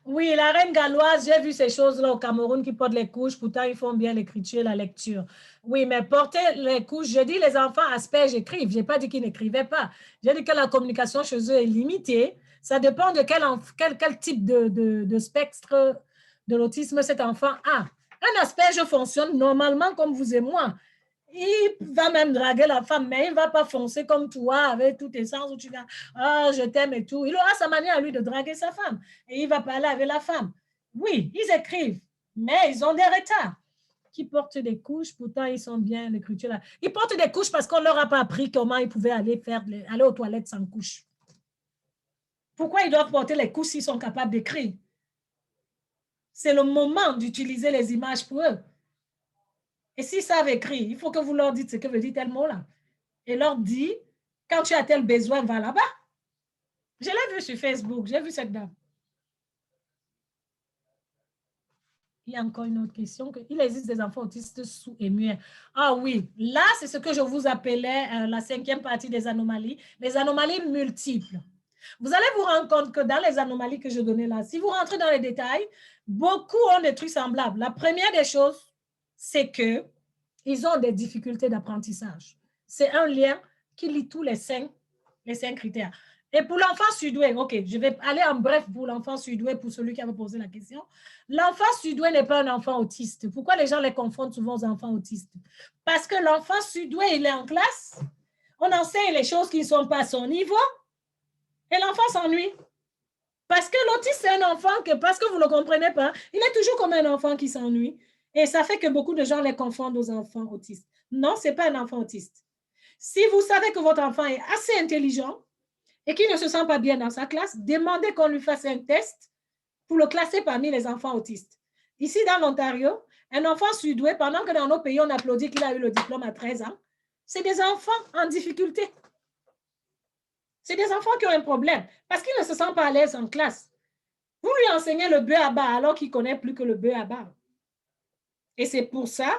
Oui, la reine galloise, j'ai vu ces choses-là au Cameroun qui portent les couches, pourtant ils font bien l'écriture et la lecture. Oui, mais porter les couches, je dis les enfants asperges écrivent, je n'ai pas dit qu'ils n'écrivaient pas. J'ai dit que la communication chez eux est limitée. Ça dépend de quel type de spectre de l'autisme cet enfant a. Un asperge fonctionne normalement comme vous et moi. Il va même draguer la femme, mais il ne va pas foncer comme toi avec tous tes sens où tu vas, ah, je t'aime et tout. Il aura sa manière à lui de draguer sa femme et il va parler avec la femme. Oui, ils écrivent, mais ils ont des retards. Qui portent des couches, pourtant ils sont bien l'écriture là. Ils portent des couches parce qu'on ne leur a pas appris comment ils pouvaient aller aux toilettes sans couche. Pourquoi ils doivent porter les couches s'ils sont capables d'écrire? C'est le moment d'utiliser les images pour eux. Et s'ils savent écrire, il faut que vous leur dites ce que veut dire tel mot-là. Et leur dit, quand tu as tel besoin, va là-bas. Je l'ai vu sur Facebook, j'ai vu cette dame. Il y a encore une autre question. Il existe des enfants autistes sourds et muets. Ah oui, là, c'est ce que je vous appelais la 5e partie des anomalies, les anomalies multiples. Vous allez vous rendre compte que dans les anomalies que je donnais là, si vous rentrez dans les détails, beaucoup ont des trucs semblables. La première des choses, c'est qu'ils ont des difficultés d'apprentissage. C'est un lien qui lie tous les cinq critères. Et pour l'enfant surdoué, OK, je vais aller en bref pour l'enfant surdoué, pour celui qui avait posé la question. L'enfant surdoué n'est pas un enfant autiste. Pourquoi les gens les confondent souvent aux enfants autistes? Parce que l'enfant surdoué, il est en classe, on enseigne les choses qui ne sont pas à son niveau, et l'enfant s'ennuie. Parce que l'autiste, c'est un enfant que, parce que vous ne le comprenez pas, il est toujours comme un enfant qui s'ennuie. Et ça fait que beaucoup de gens les confondent aux enfants autistes. Non, ce n'est pas un enfant autiste. Si vous savez que votre enfant est assez intelligent et qu'il ne se sent pas bien dans sa classe, demandez qu'on lui fasse un test pour le classer parmi les enfants autistes. Ici, dans l'Ontario, un enfant surdoué, pendant que dans nos pays, on applaudit qu'il a eu le diplôme à 13 ans, c'est des enfants en difficulté. C'est des enfants qui ont un problème parce qu'ils ne se sentent pas à l'aise en classe. Vous lui enseignez le b.a.-ba alors qu'il ne connaît plus que le b.a.-ba. Et c'est pour ça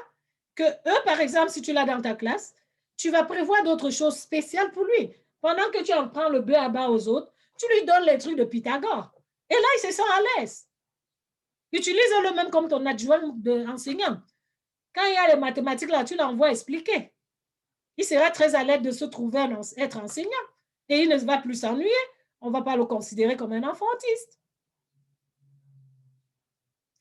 que eux, par exemple, si tu l'as dans ta classe, tu vas prévoir d'autres choses spéciales pour lui. Pendant que tu en prends le b.a.-ba aux autres, tu lui donnes les trucs de Pythagore. Et là, il se sent à l'aise. Utilise-le même comme ton adjoint enseignant. Quand il y a les mathématiques là, tu l'envoies expliquer. Il sera très à l'aise de se trouver être enseignant. Et il ne va plus s'ennuyer. On ne va pas le considérer comme un enfant autiste.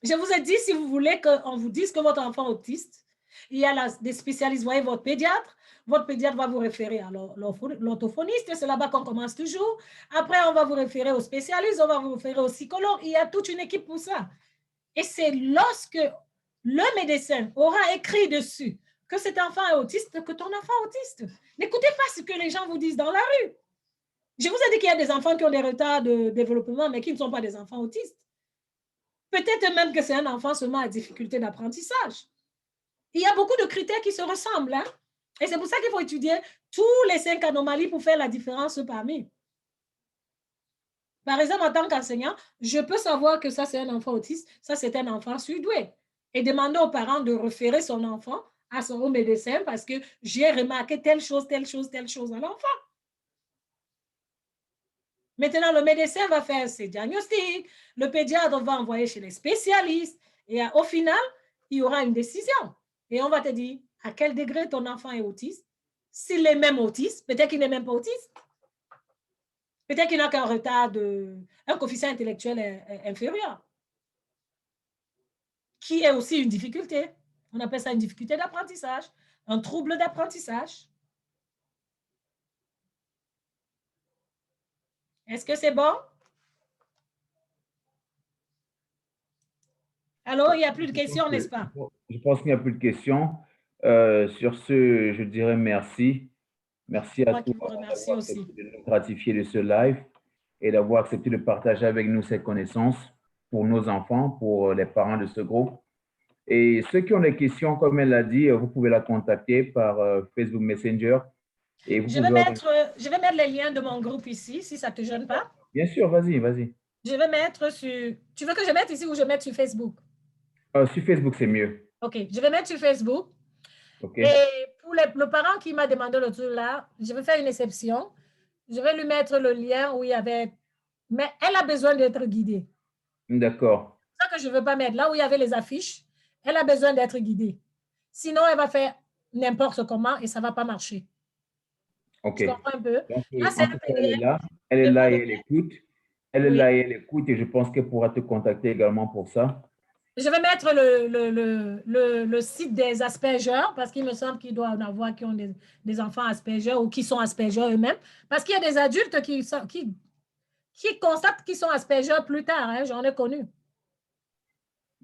Je vous ai dit, si vous voulez qu'on vous dise que votre enfant est autiste, il y a des spécialistes, voyez votre pédiatre va vous référer à l'orthophoniste, c'est là-bas qu'on commence toujours. Après, on va vous référer au spécialiste, on va vous référer au psychologue, il y a toute une équipe pour ça. Et c'est lorsque le médecin aura écrit dessus que cet enfant est autiste, que ton enfant est autiste. N'écoutez pas ce que les gens vous disent dans la rue. Je vous ai dit qu'il y a des enfants qui ont des retards de développement, mais qui ne sont pas des enfants autistes. Peut-être même que c'est un enfant seulement à difficulté d'apprentissage. Il y a beaucoup de critères qui se ressemblent. Hein? Et c'est pour ça qu'il faut étudier tous les 5 anomalies pour faire la différence parmi. Par exemple, en tant qu'enseignant, je peux savoir que ça, c'est un enfant autiste, ça, c'est un enfant surdoué. Et demander aux parents de référer son enfant à son médecin parce que j'ai remarqué telle chose à l'enfant. Maintenant, le médecin va faire ses diagnostics, le pédiatre va envoyer chez les spécialistes et au final, il y aura une décision. Et on va te dire à quel degré ton enfant est autiste. S'il est même autiste, peut-être qu'il n'est même pas autiste. Peut-être qu'il n'a qu'un retard un coefficient intellectuel inférieur, qui est aussi une difficulté. On appelle ça une difficulté d'apprentissage, un trouble d'apprentissage. Est-ce que c'est bon? Alors, il n'y a plus de questions, n'est-ce pas? Je pense qu'il n'y a plus de questions. Sur ce, je dirais merci. Merci à tous d'avoir accepté de nous gratifier de ce live et d'avoir accepté de partager avec nous ces connaissances pour nos enfants, pour les parents de ce groupe. Et ceux qui ont des questions, comme elle l'a dit, vous pouvez la contacter par Facebook Messenger. Et je vais mettre les liens de mon groupe ici, si ça ne te gêne pas. Bien sûr, vas-y. Je vais mettre sur… Tu veux que je mette ici ou je mette sur Facebook? Sur Facebook, c'est mieux. OK, je vais mettre sur Facebook. Okay. Et pour le parent qui m'a demandé le truc là, je vais faire une exception. Je vais lui mettre le lien où il y avait… Mais elle a besoin d'être guidée. D'accord. C'est ça que je ne veux pas mettre. Là où il y avait les affiches, elle a besoin d'être guidée. Sinon, elle va faire n'importe comment et ça ne va pas marcher. OK. Tu comprends un peu? Donc, Là, c'est en un tout cas, elle est PDF. là. Elle est Le là et PDF, elle écoute. Elle est oui. là et elle écoute et je pense qu'elle pourra te contacter également pour ça. Je vais mettre le site des Asperger parce qu'il me semble qu'il doit en avoir qui ont des enfants Asperger ou qui sont Asperger eux-mêmes. Parce qu'il y a des adultes qui constatent qu'ils sont Asperger plus tard. Hein, j'en ai connu.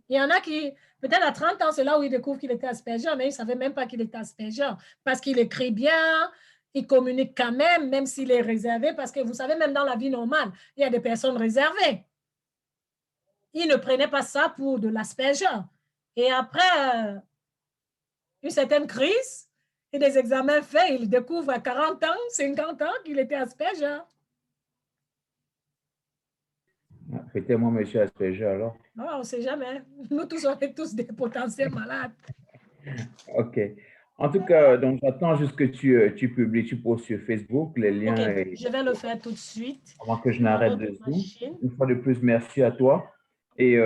Il y en a qui, peut-être à 30 ans, c'est là où ils découvrent qu'il était Asperger, mais ils ne savaient même pas qu'il était Asperger parce qu'il écrit bien, il communique quand même s'il est réservé, parce que vous savez, même dans la vie normale, il y a des personnes réservées. Ils ne prenaient pas ça pour de l'Asperger. Et après une certaine crise et des examens faits, ils découvrent à 40 ans, 50 ans qu'il était Asperger. Peut-être moi, monsieur Asperger, alors. Oh, on ne sait jamais. Nous tous, on est tous des potentiels malades. OK. En tout cas, donc j'attends juste que tu publies, tu postes sur Facebook les liens OK, je vais le faire tout de suite. avant que je Dans n'arrête notre dessus. machine. Une fois de plus, merci à toi. Et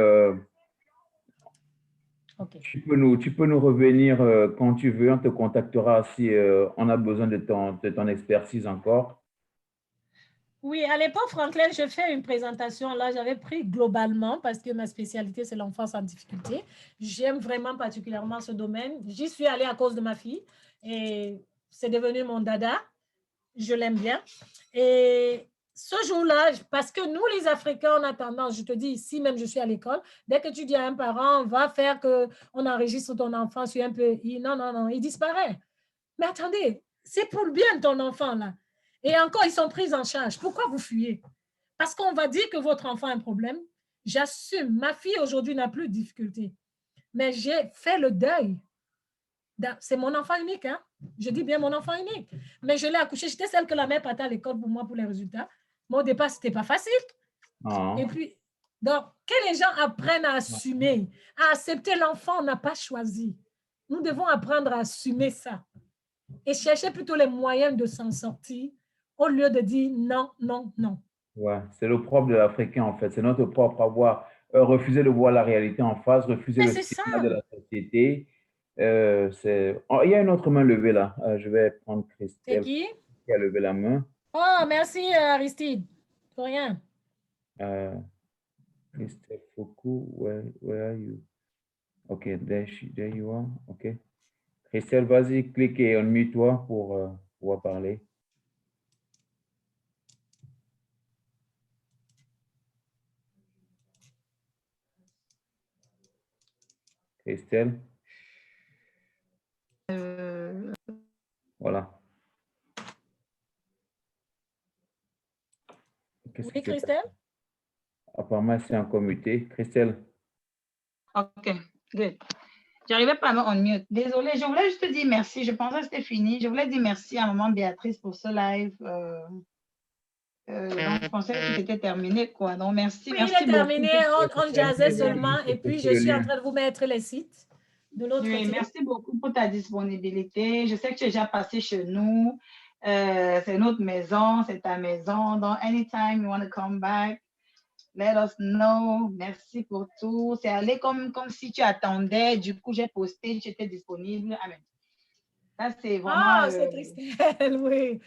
OK. tu peux nous revenir quand tu veux. On te contactera si on a besoin de ton expertise encore. Oui, à l'époque, Franklin, je fais une présentation. Là, j'avais pris globalement parce que ma spécialité, c'est l'enfance en difficulté. J'aime vraiment particulièrement ce domaine. J'y suis allée à cause de ma fille et c'est devenu mon dada. Je l'aime bien. Et ce jour-là, parce que nous, les Africains, on a tendance, je te dis ici, même je suis à l'école, dès que tu dis à un parent, va faire qu'on enregistre ton enfant sur un pays, non, non, non, il disparaît. Mais attendez, c'est pour le bien de ton enfant, là. Et encore, ils sont pris en charge. Pourquoi vous fuyez? Parce qu'on va dire que votre enfant a un problème. J'assume, ma fille aujourd'hui n'a plus de difficulté. Mais j'ai fait le deuil. C'est mon enfant unique, hein? Je dis bien mon enfant unique. Mais je l'ai accouché. J'étais celle que la mère partait à l'école pour moi pour les résultats. Mais au départ, ce n'était pas facile. Ah. Et puis, donc, que les gens apprennent à assumer, à accepter l'enfant, on n'a pas choisi. Nous devons apprendre à assumer ça et chercher plutôt les moyens de s'en sortir au lieu de dire non, non, non. Ouais, c'est le propre de l'Africain, en fait. C'est notre propre avoir refusé de voir la réalité en face, refuser Mais le c'est ça. stigma de la société. Oh, il y a une autre main levée là. Je vais prendre C'est Christelle qui? qui a levé la main. Oh, merci Aristide. Pour rien. Euh, Christelle Foucault, where are you? OK, there you are. OK. Christelle, vas-y, clique et unmute-toi pour pouvoir parler. Christelle. Voilà. Qu'est-ce qui Oui, s'est passé? Christelle? Apparemment, c'est un comité. Christelle. OK, good. J'arrivais pas à me unmute. Désolée, je voulais juste te dire merci. Je pensais que c'était fini. Je voulais dire merci à maman Béatrice pour ce live. Donc, je pensais que c'était terminé, quoi. Donc, merci, Oui, merci il est beaucoup. terminé. On jazzait seulement. Et puis, je suis en train de vous mettre les sites de l'autre Oui, côté. merci beaucoup pour ta disponibilité. Je sais que tu es déjà passé chez nous. C'est notre maison, c'est ta maison. Donc, anytime you want to come back, let us know. Merci pour tout. C'est allé comme si tu attendais. Du coup, j'ai posté, tu étais disponible. Amen. Ça, c'est vraiment Ah, c'est Christelle, oui.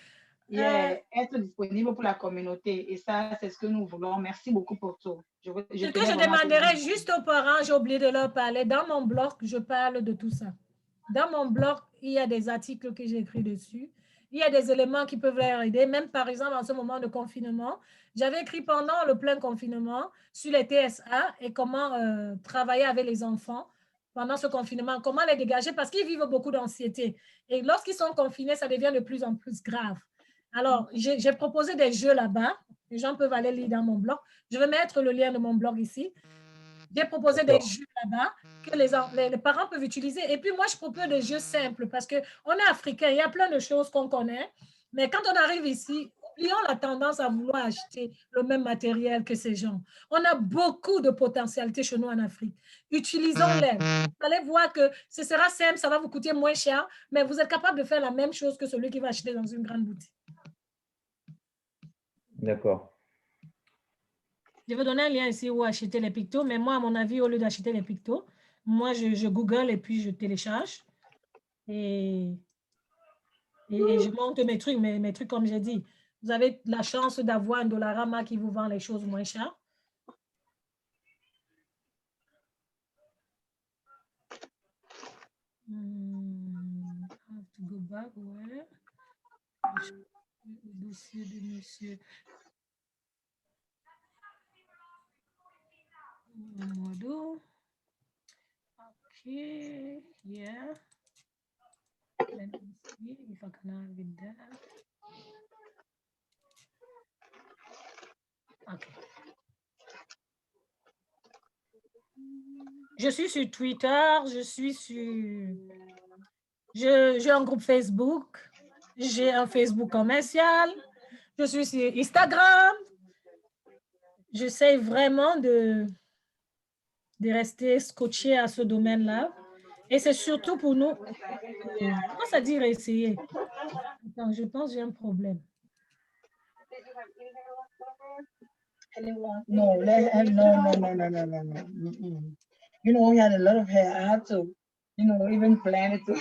être disponible pour la communauté. Et ça, c'est ce que nous voulons. Merci beaucoup pour tout. Ce que je demanderais juste aux parents, j'ai oublié de leur parler. Dans mon blog, je parle de tout ça. Dans mon blog, il y a des articles que j'ai écrits dessus. Il y a des éléments qui peuvent leur aider. Même par exemple, en ce moment de confinement, j'avais écrit pendant le plein confinement sur les TSA et comment travailler avec les enfants pendant ce confinement, comment les dégager parce qu'ils vivent beaucoup d'anxiété. Et lorsqu'ils sont confinés, ça devient de plus en plus grave. Alors, j'ai proposé des jeux là-bas. Les gens peuvent aller lire dans mon blog. Je vais mettre le lien de mon blog ici. J'ai proposé des jeux là-bas que les parents peuvent utiliser. Et puis, moi, je propose des jeux simples parce qu'on est africain. Il y a plein de choses qu'on connaît. Mais quand on arrive ici, oublions la tendance à vouloir acheter le même matériel que ces gens. On a beaucoup de potentialités chez nous en Afrique. Utilisons-les. Vous allez voir que ce sera simple, ça va vous coûter moins cher, mais vous êtes capable de faire la même chose que celui qui va acheter dans une grande boutique. D'accord. Je vais donner un lien ici où acheter les pictos, mais moi, à mon avis, au lieu d'acheter les pictos, moi, je Google et puis je télécharge et je monte mes trucs, comme j'ai dit. Vous avez la chance d'avoir un Dollarama qui vous vend les choses moins chères. I have to go back, ouais. Le dossier de monsieur Modo. OK, yeah. Let me see if I can have it there. OK. Je suis sur Twitter, j'ai un groupe Facebook, j'ai un Facebook commercial, je suis sur Instagram. J'essaie vraiment de rester scotché à ce domaine-là. Et c'est surtout pour nous. Comment ça dit réessayer? Attends, je pense que j'ai un problème. No, no. You know, he had a lot of hair. I had to, even plan it for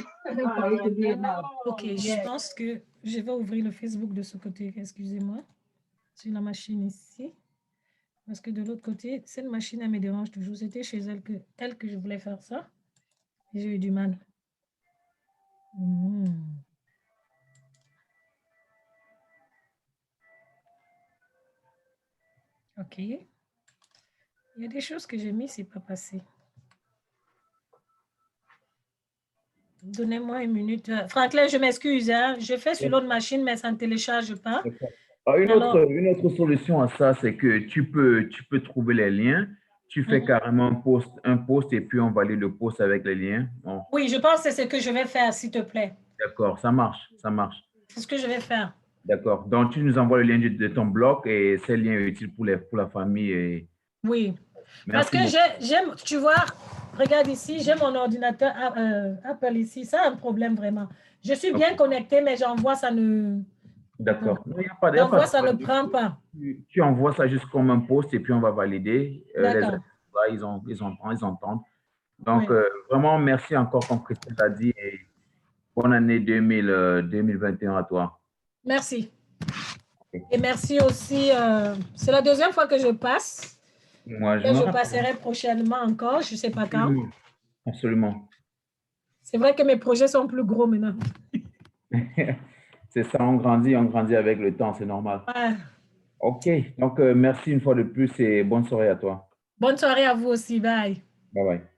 it to be enough. OK, je pense que je vais ouvrir le Facebook de ce côté. Excusez-moi. Sur la machine ici. Parce que de l'autre côté, cette machine, elle me dérange toujours. C'était chez elle que je voulais faire ça. Et j'ai eu du mal. OK. Il y a des choses que j'ai mis, c'est pas passé. Donnez-moi une minute. Franklin, je m'excuse. Hein? Je fais sur l'autre machine, mais ça ne télécharge pas. Une autre solution à ça, c'est que tu peux trouver les liens. Tu fais carrément un post et puis on valide le post avec les liens. Bon. Oui, je pense que c'est ce que je vais faire, s'il te plaît. D'accord, ça marche, ça marche. C'est ce que je vais faire. D'accord. Donc, tu nous envoies le lien de ton blog et c'est le lien utile pour la famille. Et... Oui. Merci parce que j'aime, tu vois, regarde ici, j'ai mon ordinateur Apple ici. Ça a un problème vraiment. Je suis bien connectée, mais j'envoie, ça ne... D'accord. J'envoie, ça ne prend pas. Tu envoies ça juste comme un post et puis on va valider. D'accord. Ils entendent. Donc, vraiment, merci encore, comme Christelle a dit, et bonne année 2021 à toi. Merci. Et merci aussi. C'est la deuxième fois que je passe. Moi, je passerai prochainement encore, je ne sais pas quand. Absolument. C'est vrai que mes projets sont plus gros maintenant. C'est ça, on grandit avec le temps, c'est normal. Ouais. OK. Donc, merci une fois de plus et bonne soirée à toi. Bonne soirée à vous aussi. Bye. Bye bye.